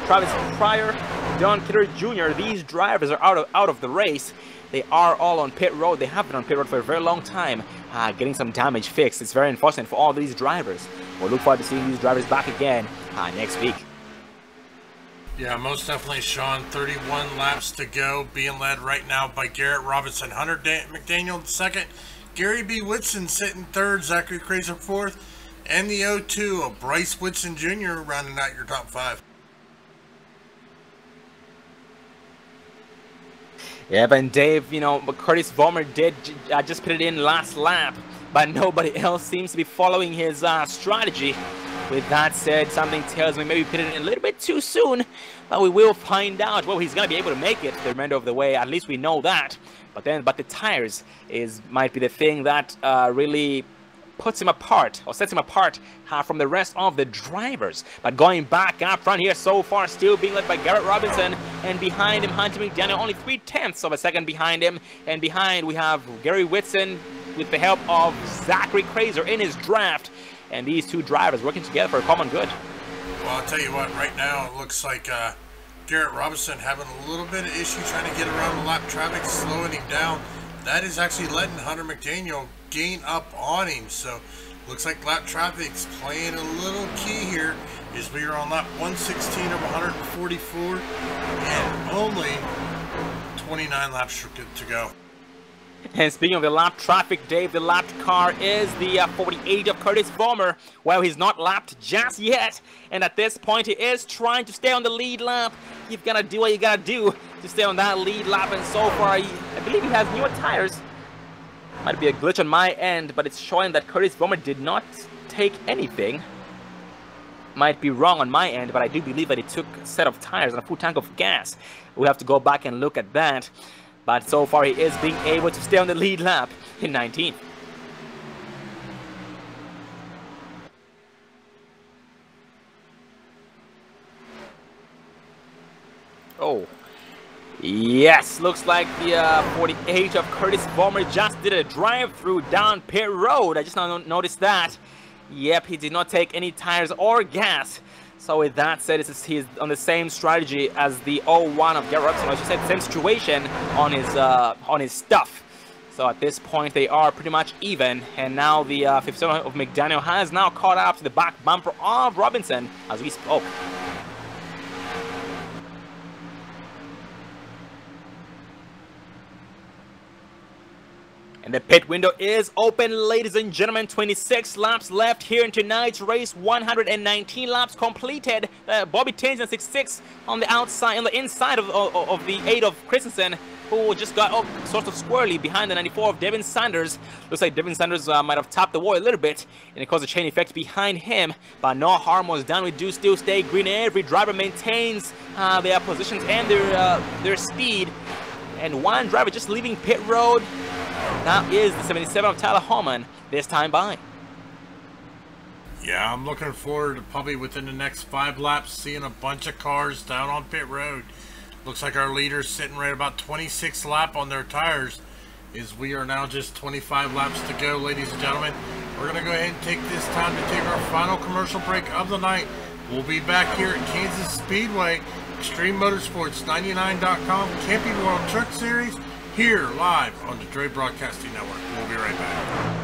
Travis Pryor, Don Kidder Jr. These drivers are out of the race. They are all on pit road. They have been on pit road for a very long time, getting some damage fixed. It's very unfortunate for all these drivers. We'll look forward to seeing these drivers back again next week. Yeah, most definitely, Sean. 31 laps to go, being led right now by Garrett Robinson. Hunter McDaniel in second, Gary B. Whitson sitting third, Zachary Crazer fourth, and the 0-2 of Bryce Whitson Jr. rounding out your top 5. Yeah, but Dave, you know, Curtis Vollmer did just put it in last lap, but nobody else seems to be following his strategy. With that said, something tells me maybe put it in a little bit too soon, but we will find out. Well, he's going to be able to make it the remainder of the way. At least we know that. But the tires might be the thing that really puts him apart or sets him apart from the rest of the drivers. But going back up front here so far, still being led by Garrett Robinson, and behind him Hunter McDaniel, only 0.3 of a second behind him. And behind we have Gary Whitson with the help of Zachary Crazer in his draft. And these two drivers working together for a common good. Well, I'll tell you what, right now it looks like Garrett Robinson having a little bit of issue trying to get around the lap traffic, slowing him down. That is actually letting Hunter McDaniel gain up on him. So looks like lap traffic's playing a little key here as we are on lap 116 of 144 and only 29 laps to go. And speaking of the lap traffic, Dave, the lapped car is the 48 of Curtis Vollmer. Well, he's not lapped just yet, and at this point he is trying to stay on the lead lap. You've got to do what you got to do to stay on that lead lap, and so far I believe he has newer tires. Might be a glitch on my end, but it's showing that Curtis Vollmer did not take anything. Might be wrong on my end, but I do believe that he took a set of tires and a full tank of gas. We'll have to go back and look at that. But so far he is being able to stay on the lead lap in 19th. Oh, yes, looks like the 48 of Curtis Vollmer just did a drive-through down pit road. I just now noticed that. Yep, he did not take any tires or gas. So with that said, he's on the same strategy as the 01 of Garrett Robinson. As you said, same situation on his stuff. So at this point, they are pretty much even. And now the 57 of McDaniel has now caught up to the back bumper of Robinson as we spoke. And the pit window is open, ladies and gentlemen. 26 laps left here in tonight's race. 119 laps completed. Bobby Tinsley 66 on the outside, on the inside of the 8 of Christensen, who just got up sort of squarely behind the 94 of Devin Sanders. Looks like Devin Sanders might have tapped the wall a little bit, and it caused a chain effect behind him. But no harm was done. We do still stay green. Every driver maintains their positions and their speed. And one driver just leaving pit road. That is the 77 of Tyler Holman this time by. Yeah, I'm looking forward to probably within the next 5 laps seeing a bunch of cars down on pit road. Looks like our leader's sitting right about 26 lap on their tires, as we are now just 25 laps to go, ladies and gentlemen. We're going to go ahead and take this time to take our final commercial break of the night. We'll be back here at Kansas Speedway, Xtrememotorsports99.com Camping World Truck Series, here live on the Detroit Broadcasting Network. We'll be right back.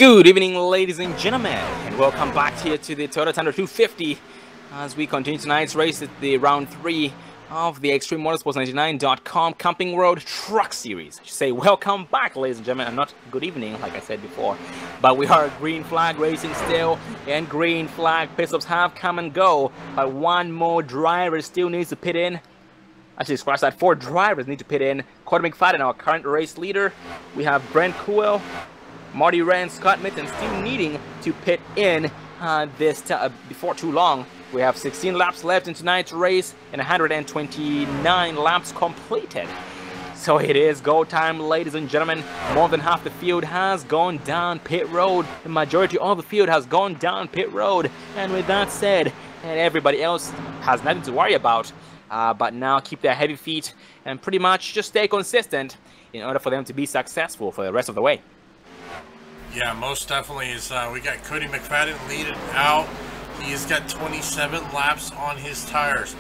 Good evening, ladies and gentlemen, and welcome back here to the Toyota Tundra 250 as we continue tonight's race at the round 3 of the Xtrememotorsports99.coom Camping Road Truck Series. I should say welcome back, ladies and gentlemen, and not good evening, like I said before. But we are green flag racing still, and green flag pit stops have come and go. But one more driver still needs to pit in. Actually, scratch that. 4 drivers need to pit in. Cody McFadden, our current race leader. We have Brent Kuhl, Marty Ray, and Scott Mitten still needing to pit in before too long. We have 16 laps left in tonight's race and 129 laps completed. So it is go time, ladies and gentlemen. More than half the field has gone down pit road. The majority of the field has gone down pit road. And with that said, and everybody else has nothing to worry about. But now keep their heavy feet and pretty much just stay consistent in order for them to be successful for the rest of the way. Yeah, most definitely is. We got Cody McFadden leading out. He has got 27 laps on his tires.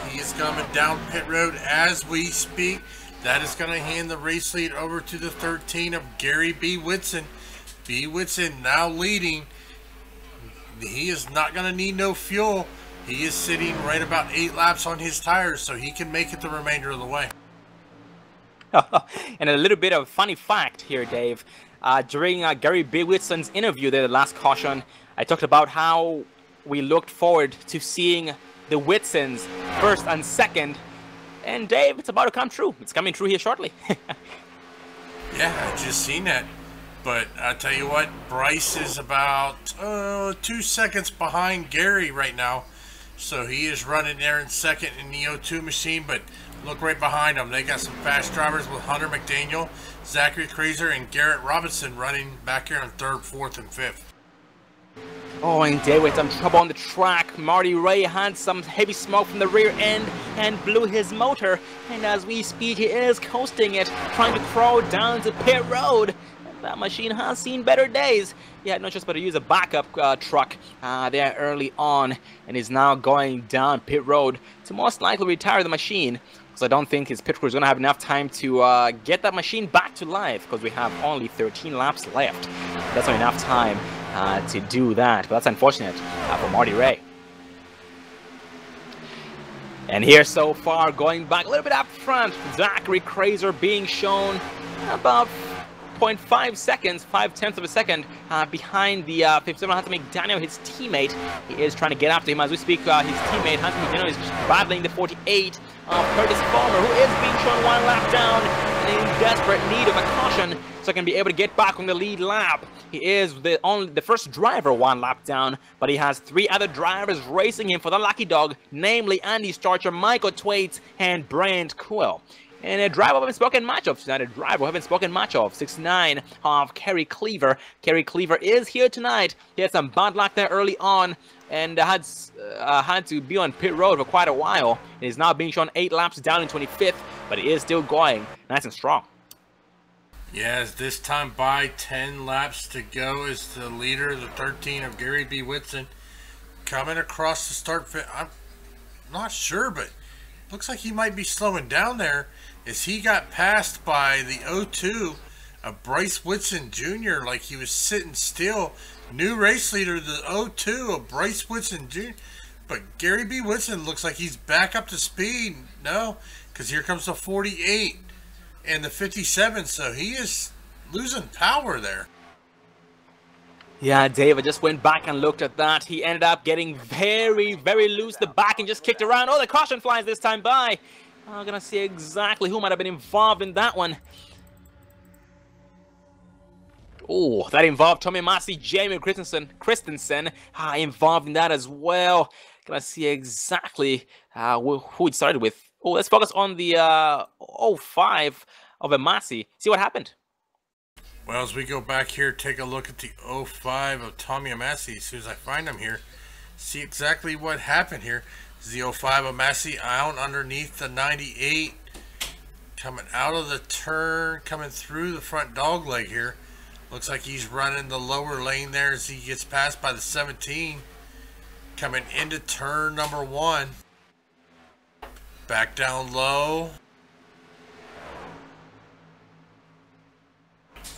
He is coming down pit road as we speak. That is going to hand the race lead over to the 13 of Gary B. Whitson. B. Whitson now leading. He is not going to need no fuel. He is sitting right about 8 laps on his tires, so he can make it the remainder of the way. And a little bit of funny fact here, Dave. During Gary B. Whitson's interview there, the last caution, I talked about how we looked forward to seeing the Whitsons first and second. And Dave, it's about to come true. It's coming true here shortly. Yeah, I just seen that. But I tell you what, Bryce is about 2 seconds behind Gary right now. So he is running there in second in the O2 machine, but look right behind him. They got some fast drivers with Hunter McDaniel, Zachary Kraser, and Garrett Robinson running back here on 3rd, 4th, and 5th. Oh, and Dave with some trouble on the track. Marty Ray had some heavy smoke from the rear end and blew his motor. And as we speak, he is coasting it, trying to crawl down to pit road. That machine has seen better days. He had no choice but to use a backup truck there early on, and is now going down pit road to most likely retire the machine, because I don't think his pit crew is going to have enough time to get that machine back to life, because we have only 13 laps left. That's not enough time to do that, but that's unfortunate for Marty Ray. And here so far, going back a little bit up front, Zachary Kraser being shown about 0.5 seconds, 0.5 of a second behind the 57 Hunter McDaniel, his teammate. He is trying to get after him as we speak. His teammate Hunter McDaniel is battling the 48 of Curtis Farmer, who is being shown 1 lap down and in desperate need of a caution so he can be able to get back on the lead lap. He is the first driver 1 lap down, but he has 3 other drivers racing him for the lucky dog, namely Andy Starcher, Michael Twaits, and Brent Kuhl. And a driver we haven't spoken much of tonight, 6'9" of Kerry Cleaver. Kerry Cleaver is here tonight. He had some bad luck there early on and had to be on pit road for quite a while. He is now being shown 8 laps down in 25th, but he is still going nice and strong. Yes, this time by 10 laps to go is the leader, the 13 of Gary B. Whitson, coming across the start pit. I'm not sure, but looks like he might be slowing down there as he got passed by the O2 of Bryce Whitson Jr. like he was sitting still. New race leader, the O2 of Bryce Whitson Jr. But Gary B. Whitson looks like he's back up to speed. No, because here comes the 48 and the 57, so he is losing power there. Yeah, Dave, I just went back and looked at that. He ended up getting very, very loose the back and just kicked around. Oh, the caution flies this time by. I'm going to see exactly who might have been involved in that one. Oh, that involved Tommy Massey, Jamie Christensen involved in that as well. Going to see exactly who it started with. Oh, let's focus on the 05 of a Massey. See what happened. Well, as we go back here, take a look at the 05 of Tommy Massey. As soon as I find him here, see exactly what happened here. This is the 05 of Massey out underneath the 98, coming out of the turn, coming through the front dog leg here. Looks like he's running the lower lane there as he gets passed by the 17, coming into turn number 1. Back down low.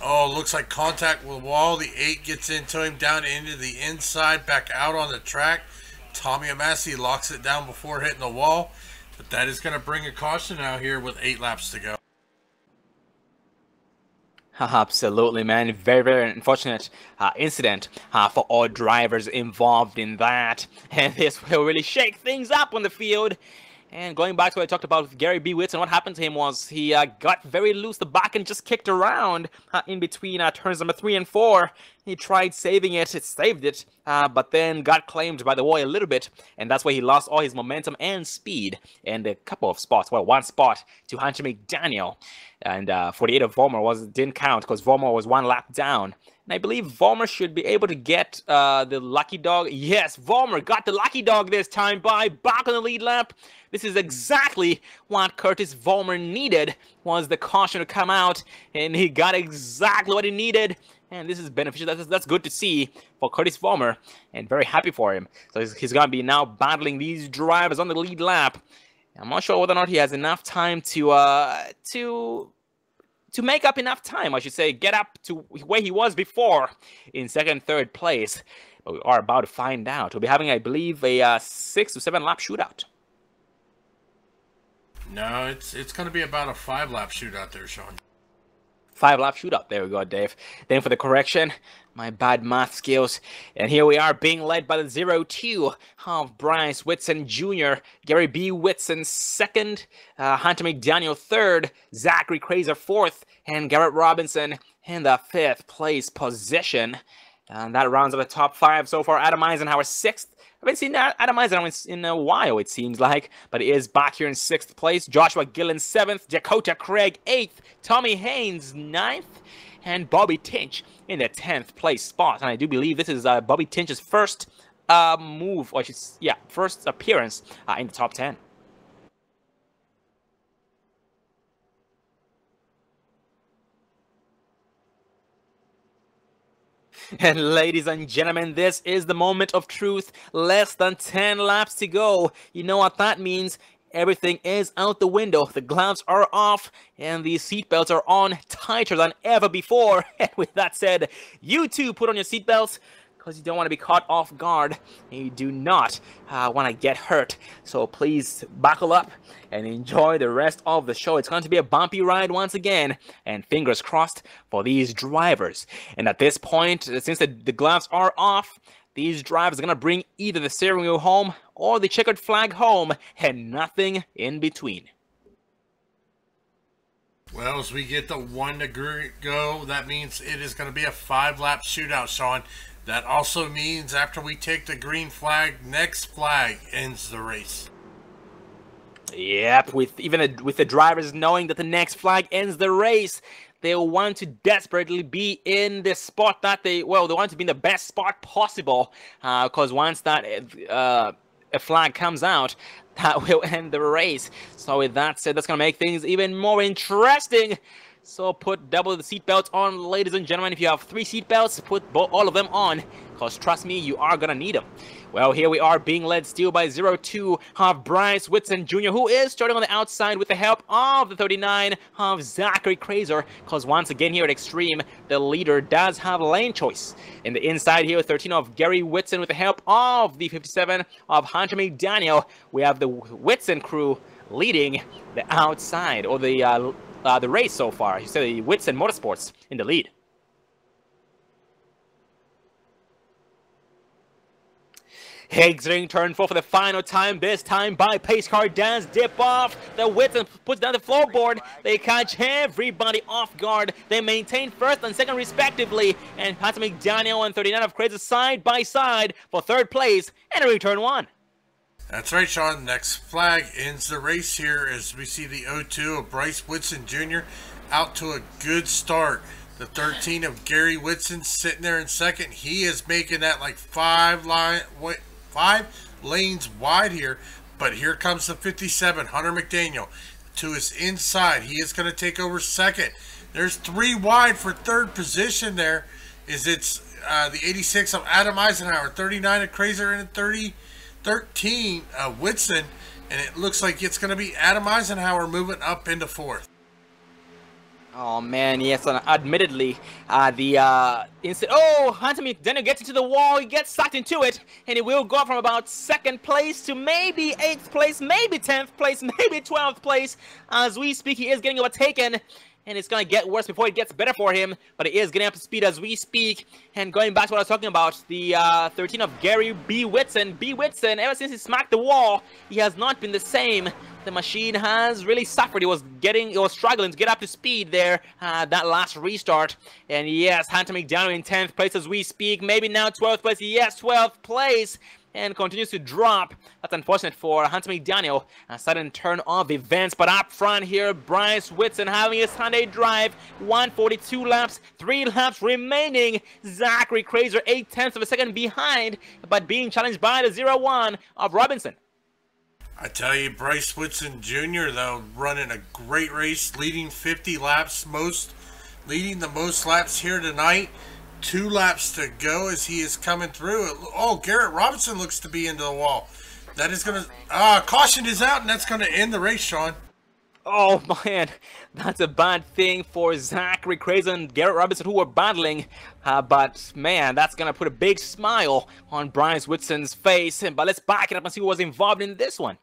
Oh, looks like contact with the wall. The 8 gets into him, down into the inside, back out on the track. Tommy Amassi locks it down before hitting the wall. But that is going to bring a caution out here with 8 laps to go. Absolutely, man. Very, very unfortunate incident for all drivers involved in that. And this will really shake things up on the field. And going back to what I talked about with Gary B. Whitson, what happened to him was he got very loose the back and just kicked around in between turns number 3 and 4. He tried saving it, saved it, but then got claimed by the wall a little bit, and that's why he lost all his momentum and speed and a couple of spots. Well, 1 spot to Hunter McDaniel, and 48 of Vollmer didn't count because Vollmer was 1 lap down. And I believe Vollmer should be able to get the lucky dog. Yes, Vollmer got the lucky dog this time by back on the lead lap. This is exactly what Curtis Vollmer needed, was the caution to come out, and he got exactly what he needed. And this is beneficial. That's good to see for Curtis Vollmer, and very happy for him. So he's going to be now battling these drivers on the lead lap. I'm not sure whether or not he has enough time to make up enough time, I should say, get up to where he was before in 2nd, 3rd place. But we are about to find out. We'll be having, I believe, a 6 to 7 lap shootout. No, it's going to be about a 5 lap shootout there, Sean. 5 lap shootout. There we go, Dave. Then for the correction, my bad math skills. And here we are being led by the 0-2 of Bryce Whitson Jr., Gary B. Whitson 2nd, Hunter McDaniel 3rd, Zachary Crazer 4th, and Garrett Robinson in the 5th place position. And that rounds up the top 5 so far. Adam Eisenhower 6th. I haven't seen Adam Eisenhower in a while, it seems like, but he is back here in 6th place. Joshua Gillen 7th, Dakota Craig 8th, Tommy Haynes 9th, and Bobby Tinch in the 10th place spot. And I do believe this is Bobby Tinch's first first appearance in the top 10. And ladies and gentlemen, this is the moment of truth. Less than 10 laps to go. You know what that means. Everything is out the window. The gloves are off and the seatbelts are on tighter than ever before. And with that said, you too put on your seatbelts, because you don't want to be caught off guard. And you do not want to get hurt. So please buckle up and enjoy the rest of the show. It's going to be a bumpy ride once again. And fingers crossed for these drivers. And at this point, since the gloves are off, these drivers are going to bring either the steering wheel home or the checkered flag home, and nothing in between. Well, as we get the 1 to go, that means it is going to be a 5 lap shootout, Sean. That also means after we take the green flag, next flag ends the race. Yep, with the drivers knowing that the next flag ends the race, they want to desperately be in the spot that they want to be in the best spot possible, because once that a flag comes out, that will end the race. So with that said, that's going to make things even more interesting. So put double the seatbelts on, ladies and gentlemen. If you have 3 seatbelts, put all of them on, because trust me, you are going to need them. Well, here we are being led still by 0-2 of Bryce Whitson Jr., who is starting on the outside with the help of the 39 of Zachary Crazer, because once again here at Extreme, the leader does have lane choice. In the inside here, 13 of Gary Whitson with the help of the 57 of Hunter McDaniel. We have the Whitson crew leading the outside, or the race so far. You said the Xtrememotorsports in the lead. Exiting turn 4 for the final time, this time by pace car Dan's dip off. The Whitson puts down the floorboard. They catch everybody off guard. They maintain 1st and 2nd respectively. And Hunter McDaniel and 39 of Crazy side by side for 3rd place and a turn 1. That's right, Sean. Next flag ends the race here as we see the 0-2 of Bryce Whitson Jr. out to a good start. The 13 of Gary Whitson sitting there in 2nd. He is making that like 5 lanes wide here. But here comes the 57, Hunter McDaniel, to his inside. He is going to take over 2nd. There's 3 wide for 3rd position there. It's the 86 of Adam Eisenhower, 39 of Crazer, and 13 Whitson, and it looks like it's going to be Adam Eisenhower moving up into 4th. Oh man, yes, admittedly, the incident. Oh, Hunter McDaniel gets into the wall, he gets sucked into it, and it will go from about 2nd place to maybe 8th place, maybe 10th place, maybe 12th place. As we speak, he is getting overtaken, and it's gonna get worse before it gets better for him, but he is getting up to speed as we speak. And going back to what I was talking about, the 13 of Gary B. Whitson. B. Whitson, ever since he smacked the wall, he has not been the same. The machine has really suffered. It was struggling to get up to speed there, that last restart. And yes, Hunter McDaniel in 10th place as we speak. Maybe now 12th place. Yes, 12th place. And continues to drop. That's unfortunate for Hunter McDaniel. A sudden turn of events. But up front here, Bryce Whitson having a Sunday drive. 142 laps, 3 laps remaining. Zachary Crazer 8/10 of a second behind, but being challenged by the 0-1 of Robinson. I tell you, Bryce Whitson Jr., though, running a great race, leading 50 laps, leading the most laps here tonight. 2 laps to go as he is coming through. Oh, Garrett Robinson looks to be into the wall. That is going to... caution is out, and that's going to end the race, Sean. Oh, man. That's a bad thing for Zachary Crazer and Garrett Robinson, who were battling. But, man, that's going to put a big smile on Bryce Whitson's face. But let's back it up and see who was involved in this one.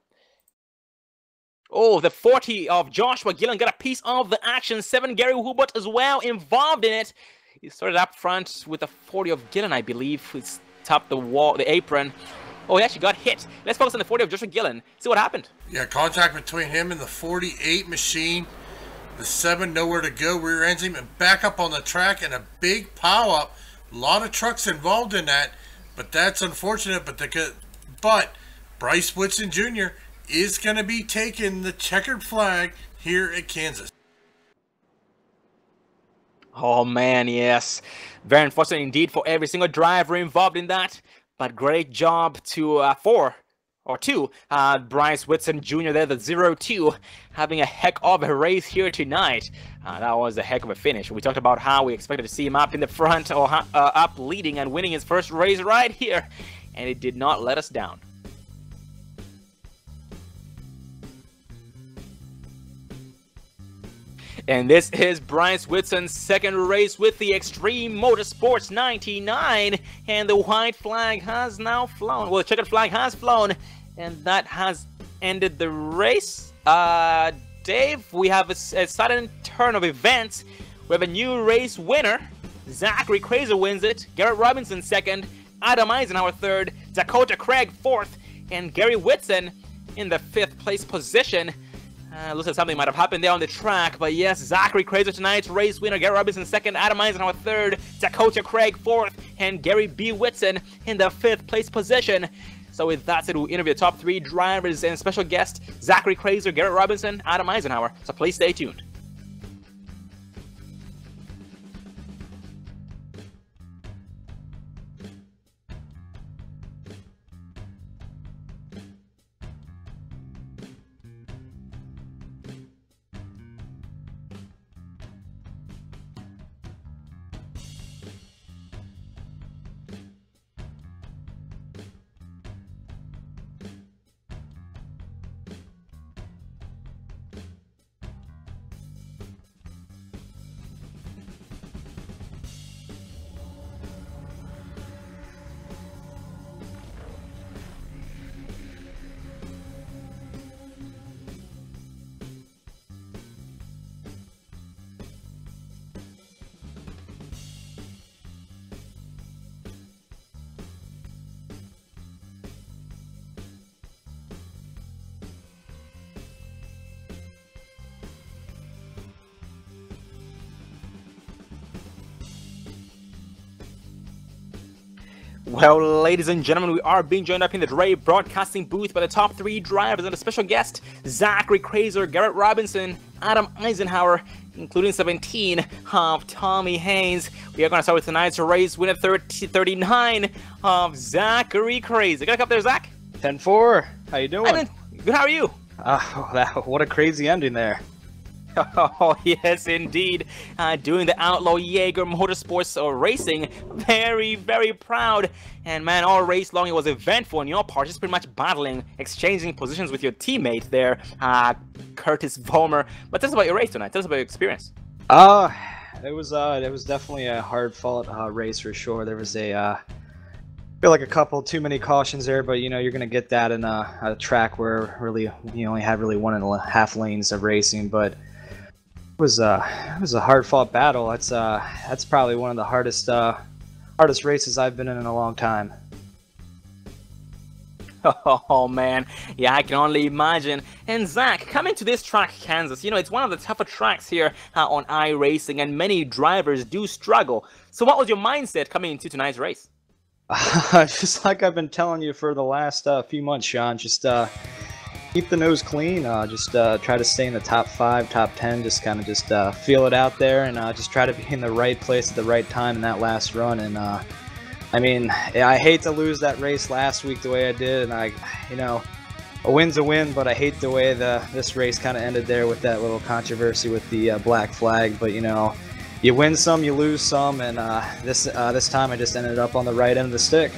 Oh, the 40 of Joshua Gillen got a piece of the action. 7 Gary Hubert as well involved in it. He started up front with the 40 of Gillen, I believe. He's topped the wall, the apron. Oh, he actually got hit. Let's focus on the 40 of Joshua Gillen. See what happened. Yeah, contact between him and the 48 machine. The 7 nowhere to go. Rear ends him and back up on the track and a big pile up. A lot of trucks involved in that, but that's unfortunate. But Bryce Whitson Jr. is going to be taking the checkered flag here at Kansas. Oh man, yes. Very unfortunate indeed for every single driver involved in that. But great job to Bryce Whitson Jr. there, the 0-2, having a heck of a race here tonight. That was a heck of a finish. We talked about how we expected to see him up in the front, or up leading and winning his first race right here. And it did not let us down. And this is Bryce Whitson's second race with the Xtrememotorsports99, and the white flag has now flown. Well, the checkered flag has flown, and that has ended the race. Dave, we have a sudden turn of events. We have a new race winner. Zachary Crazer wins it. Garrett Robinson second. Adam Eisenhower third. Dakota Craig fourth. And Gary Whitson in the 5th place position. Looks like something might have happened there on the track, but yes, Zachary Crazer tonight's race winner, Gary Robinson second, Adam Eisenhower third, Dakota Craig fourth, and Gary B. Whitson in the 5th place position. So with that said, we'll interview the top 3 drivers and special guest, Zachary Crazer, Garrett Robinson, Adam Eisenhower. So please stay tuned. Well, ladies and gentlemen, we are being joined up in the Dre broadcasting booth by the top 3 drivers and a special guest, Zachary Crazer, Garrett Robinson, Adam Eisenhower, including 17 of Tommy Haynes. We are going to start with tonight's race winner, 39 of Zachary Crazer. Got a cup there, Zach? 10-4. How you doing? Good, how are you? What a crazy ending there. Oh, yes, indeed. Doing the Outlaw Jaeger Motorsports racing. Very, very proud. And, man, all race long, it was eventful on your part. Just pretty much battling, exchanging positions with your teammate there, Curtis Vollmer. But tell us about your race tonight. Tell us about your experience. It was definitely a hard fought race for sure. There was I feel like a couple too many cautions there, but you know, you're gonna get that in a track where really you only have really 1.5 lanes of racing. But it was a hard fought battle. That's probably one of the hardest races I've been in a long time. Oh man, yeah, I can only imagine. And Zach, coming to this track, Kansas, you know, it's one of the tougher tracks here on iRacing, and many drivers do struggle. So what was your mindset coming into tonight's race? Just like I've been telling you for the last few months, Sean, just keep the nose clean, just try to stay in the top 5, top 10, just kind of just feel it out there, and just try to be in the right place at the right time in that last run. And I mean, I hate to lose that race last week the way I did, and you know, a win's a win, but I hate the way this race kind of ended there with that little controversy with the black flag. But you know, you win some, you lose some, and this time I just ended up on the right end of the stick.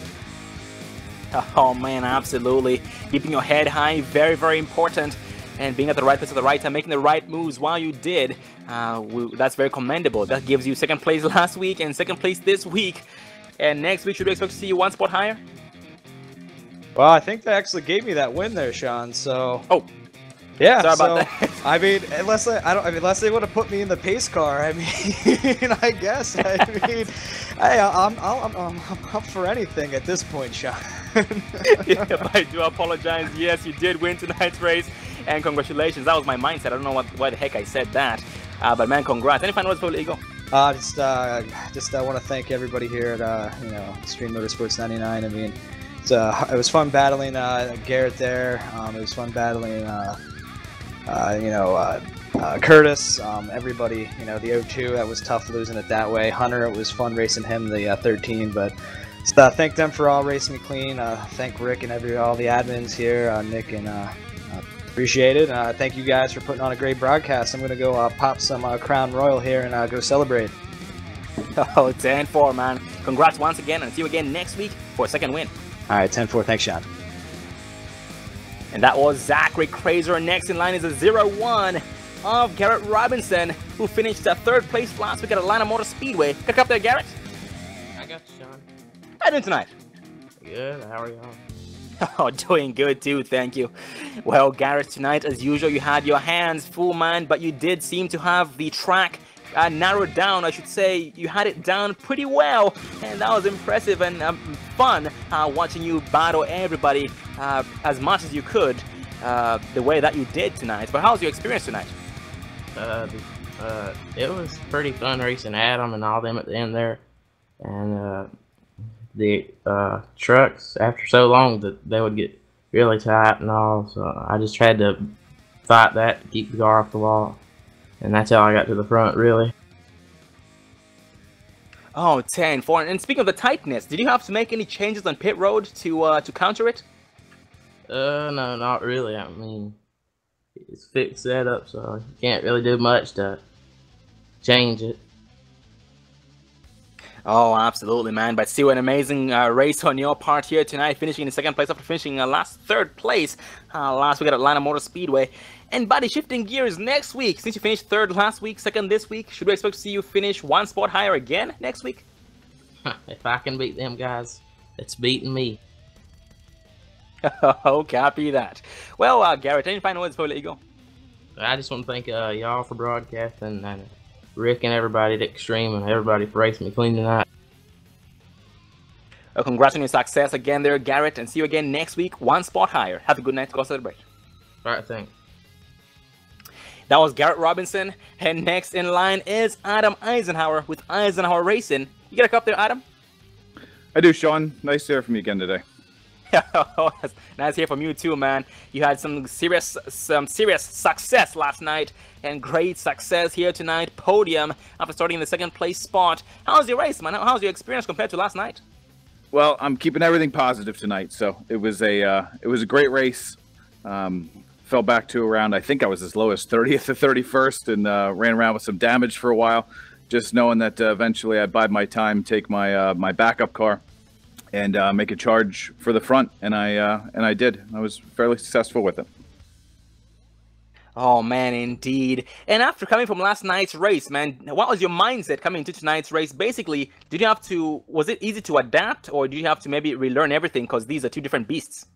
Oh man, absolutely. Keeping your head high, very, very important. And being at the right place at the right time, making the right moves while you did, that's very commendable. That gives you 2nd place last week and 2nd place this week. And next week, should we expect to see you 1 spot higher? Well, I think they actually gave me that win there, Sean. So. Oh. Yeah. Sorry about that. I mean, unless they would have put me in the pace car. I mean, I guess. I mean, hey, I'm up for anything at this point, Sean. Yeah, I do apologize. Yes, you did win tonight's race, and congratulations. That was my mindset. I don't know why the heck I said that, but man, congrats. Any final words before we let you go? Just want to thank everybody here at you know, Xtrememotorsports99. I mean, it was fun battling Garrett there. It was fun battling you know, Curtis. Everybody, you know, the 02, that was tough losing it that way. Hunter, it was fun racing him the 13, but thank them for all racing me clean. Thank Rick and all the admins here, Nick and appreciate it. Thank you guys for putting on a great broadcast. I'm gonna go pop some Crown Royal here and go celebrate. Oh, 10-4, man. Congrats once again, and see you again next week for a 2nd win. All right, 10-4. Thanks, Sean. And that was Zachary Crazer. Next in line is a 0-1 of Garrett Robinson, who finished 3rd place last week at Atlanta Motor Speedway. Pick up there, Garrett. I got you, Sean. How you doing tonight? Good. How are y'all? Oh, doing good too, thank you. Well, Garrett, tonight, as usual, you had your hands full, man, but you did seem to have the track narrowed down. I should say you had it down pretty well, and that was impressive and fun watching you battle everybody as much as you could the way that you did tonight. But how was your experience tonight? It was pretty fun racing Adam and all them at the end there, and the trucks, after so long, that they would get really tight and all, so I just tried to fight that to keep the car off the wall, and that's how I got to the front, really. Oh, 10-4. And speaking of the tightness, did you have to make any changes on pit road to counter it? No, not really. I mean, it's fixed setup, so you can't really do much to change it. Oh, absolutely, man. But still an amazing race on your part here tonight, finishing in 2nd place after finishing last 3rd place last week at Atlanta Motor Speedway. And buddy, shifting gears next week, since you finished 3rd last week, 2nd this week, should we expect to see you finish 1 spot higher again next week? If I can beat them guys, it's beating me. Oh, copy that. Well, Garrett, any final words before we let you go? I just want to thank y'all for broadcasting, and Rick and everybody at Xtreme, and everybody for racing me clean tonight. Well, congrats on your success again there, Garrett, and see you again next week, 1 spot higher. Have a good night. Go celebrate. All right, thanks. That was Garrett Robinson, and next in line is Adam Eisenhower with Eisenhower Racing. You got a cup there, Adam? I do, Sean. Nice to hear from you again today. Nice to hear from you too, man. You had some serious success last night, and great success here tonight. Podium after starting in the 2nd place spot. How's your race, man? How's your experience compared to last night? Well, I'm keeping everything positive tonight, so it was a great race. Fell back to around, I think I was as low as 30th or 31st, and ran around with some damage for a while, just knowing that eventually I'd bide my time, take my my backup car, and make a charge for the front, and I did. I was fairly successful with it. Oh man, indeed. And after coming from last night's race, man, what was your mindset coming into tonight's race? Basically, was it easy to adapt, or do you have to maybe relearn everything because these are two different beasts?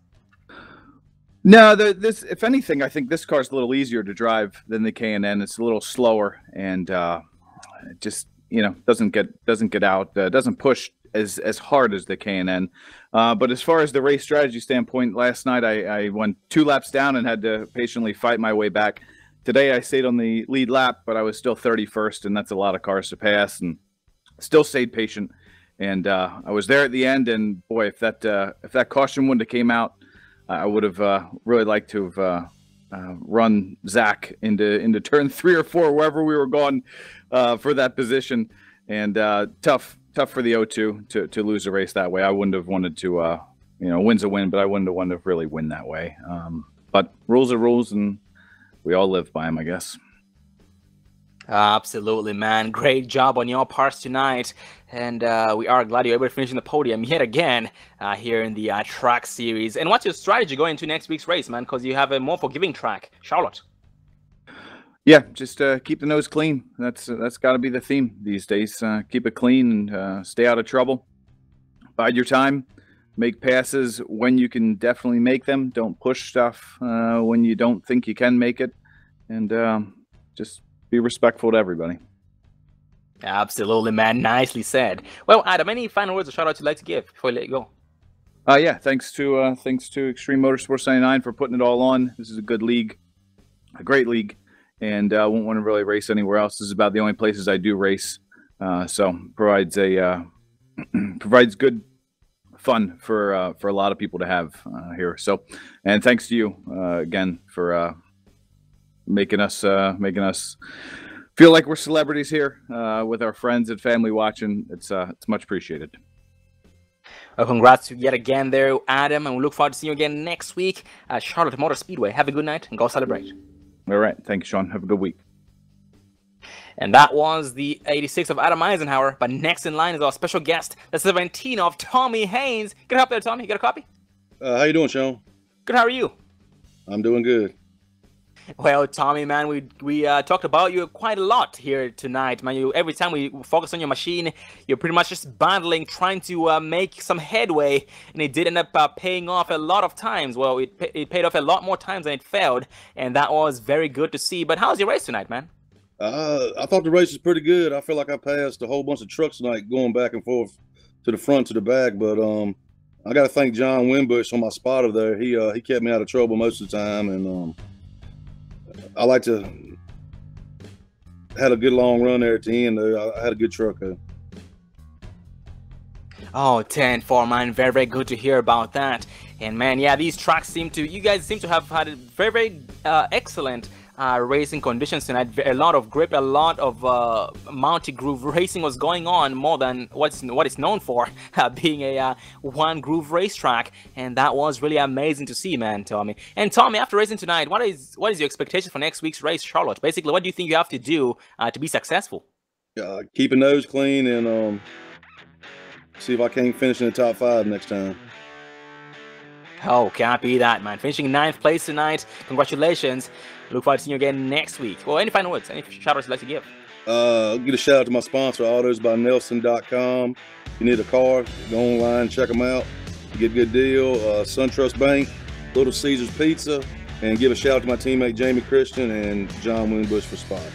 No, this, if anything, I think this car's a little easier to drive than the K&N. It's a little slower, and it just, you know, doesn't get out, doesn't push as hard as the K&N. But as far as the race strategy standpoint, last night I went 2 laps down and had to patiently fight my way back. Today I stayed on the lead lap, but I was still 31st, and that's a lot of cars to pass, and still stayed patient. And I was there at the end, and boy, if that caution wouldn't have came out, I would have really liked to have run Zach into turn 3 or 4, wherever we were going for that position. And tough for the O2 to lose a race that way. I wouldn't have wanted to, you know, win's a win, but I wouldn't have wanted to really win that way. But rules are rules, and we all live by them, I guess. Absolutely, man. Great job on your parts tonight. And we are glad you're able to finish in the podium yet again here in the track series. And what's your strategy going into next week's race, man? Because you have a more forgiving track, Charlotte. Yeah, just keep the nose clean. That's got to be the theme these days. Keep it clean and stay out of trouble. Bide your time. Make passes when you can definitely make them. Don't push stuff when you don't think you can make it. And just be respectful to everybody. Absolutely, man. Nicely said. Well, Adam, any final words or shout-outs you'd like to give before I let you go? Yeah, thanks to Xtrememotorsports99 for putting it all on. This is a good league, a great league, and I won't want to really race anywhere else. This is about the only places I do race, so provides good fun for a lot of people to have here. So, and thanks to you again for making us feel like we're celebrities here with our friends and family watching. It's much appreciated. Well, congrats yet again there, Adam, and we look forward to seeing you again next week at Charlotte Motor Speedway. Have a good night and go celebrate. All right. Thank you, Sean. Have a good week. And that was the 86 of Adam Eisenhower. But next in line is our special guest, the 17 of Tommy Haynes. Get up there, Tommy. You got a copy? How you doing, Sean? Good. How are you? I'm doing good. Well, Tommy, man, we talked about you quite a lot here tonight, man. Every time we focus on your machine, you're pretty much just battling, trying to make some headway, and it did end up paying off a lot of times. Well, it paid off a lot more times than it failed, and that was very good to see. But how's your race tonight, man? I thought the race was pretty good. I feel like I passed a whole bunch of trucks tonight, going back and forth to the front, to the back. But I got to thank John Winbush on my spotter there. He kept me out of trouble most of the time, and I like to had a good long run there at the end. I had a good truck there. Oh, 10-4, man. Very, very good to hear about that. And man, yeah, these tracks you guys seem to have had very, very excellent racing conditions tonight. A lot of grip, a lot of multi-groove racing was going on, more than what it's known for, being a one-groove racetrack, and that was really amazing to see, man, Tommy. And Tommy, after racing tonight, what is your expectation for next week's race, Charlotte? Basically, what do you think you have to do to be successful? Keep a nose clean and see if I can't finish in the top 5 next time. Oh, can't be that, man. Finishing 9th place tonight. Congratulations. Look forward to seeing you again next week. Well, any final words? Any shout-outs you'd like to give? Get a shout-out to my sponsor, AutosByNelson.com. If you need a car, go online, check them out. Get a good deal. SunTrust Bank, Little Caesars Pizza, and give a shout-out to my teammate, Jamie Christian, and John Winbush for spotting.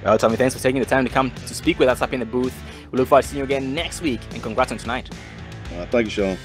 Well, Tommy, thanks for taking the time to come to speak with us up in the booth. We look forward to seeing you again next week, and congrats on tonight. Thank you, Sean.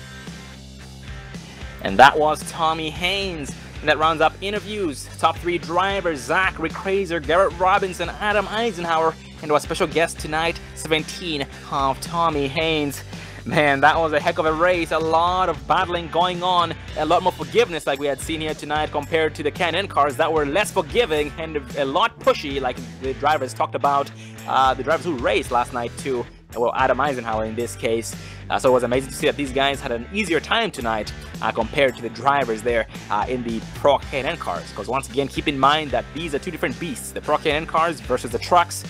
And that was Tommy Haynes. And that rounds up interviews. Top 3 drivers, Zach Recrazer, Garrett Robinson, Adam Eisenhower, and our special guest tonight, 17 of Tommy Haynes. Man, that was a heck of a race. A lot of battling going on. A lot more forgiveness like we had seen here tonight compared to the K&N cars that were less forgiving and a lot pushy, like the drivers talked about. The drivers who raced last night too. Well, Adam Eisenhower in this case. So it was amazing to see that these guys had an easier time tonight compared to the drivers there in the Pro K&N cars. Because once again, keep in mind that these are two different beasts. The Pro K&N cars versus the trucks.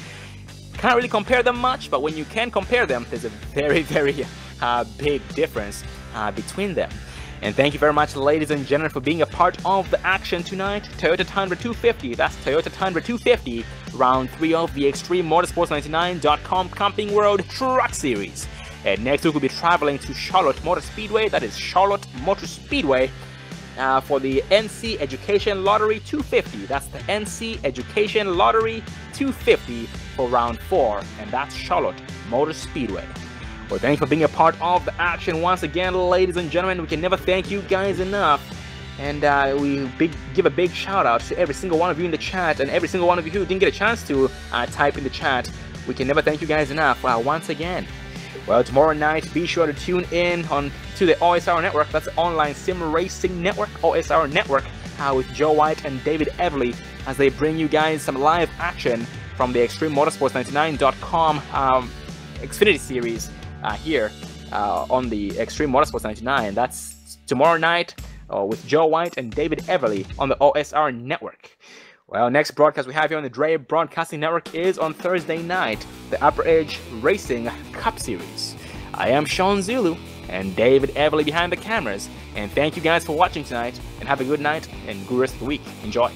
Can't really compare them much, but when you can compare them, there's a very, very big difference between them. And thank you very much, ladies and gentlemen, for being a part of the action tonight. Toyota Tundra 250, that's Toyota Tundra 250, round 3 of the Xtrememotorsports99.coom Camping World Truck Series. And next week we'll be traveling to Charlotte Motor Speedway, that is Charlotte Motor Speedway, for the NC Education Lottery 250. That's the NC Education Lottery 250 for round 4, and that's Charlotte Motor Speedway. Well, thanks for being a part of the action once again, ladies and gentlemen. We can never thank you guys enough. And we give a big shout out to every single one of you in the chat, and every single one of you who didn't get a chance to type in the chat. We can never thank you guys enough once again. Well, tomorrow night, be sure to tune in to the OSR Network. That's the Online Sim Racing Network, OSR Network, with Joe White and David Everly, as they bring you guys some live action from the Xtrememotorsports99.coom Xfinity Series here on the Xtreme Motorsports 99. That's tomorrow night with Joe White and David Everly on the OSR Network. Well, next broadcast we have here on the Dre Broadcasting Network is on Thursday night, the Upper Edge Racing Cup Series. I am Sean Zulu and David Everly behind the cameras, and thank you guys for watching tonight, and have a good night and good rest of the week. Enjoy.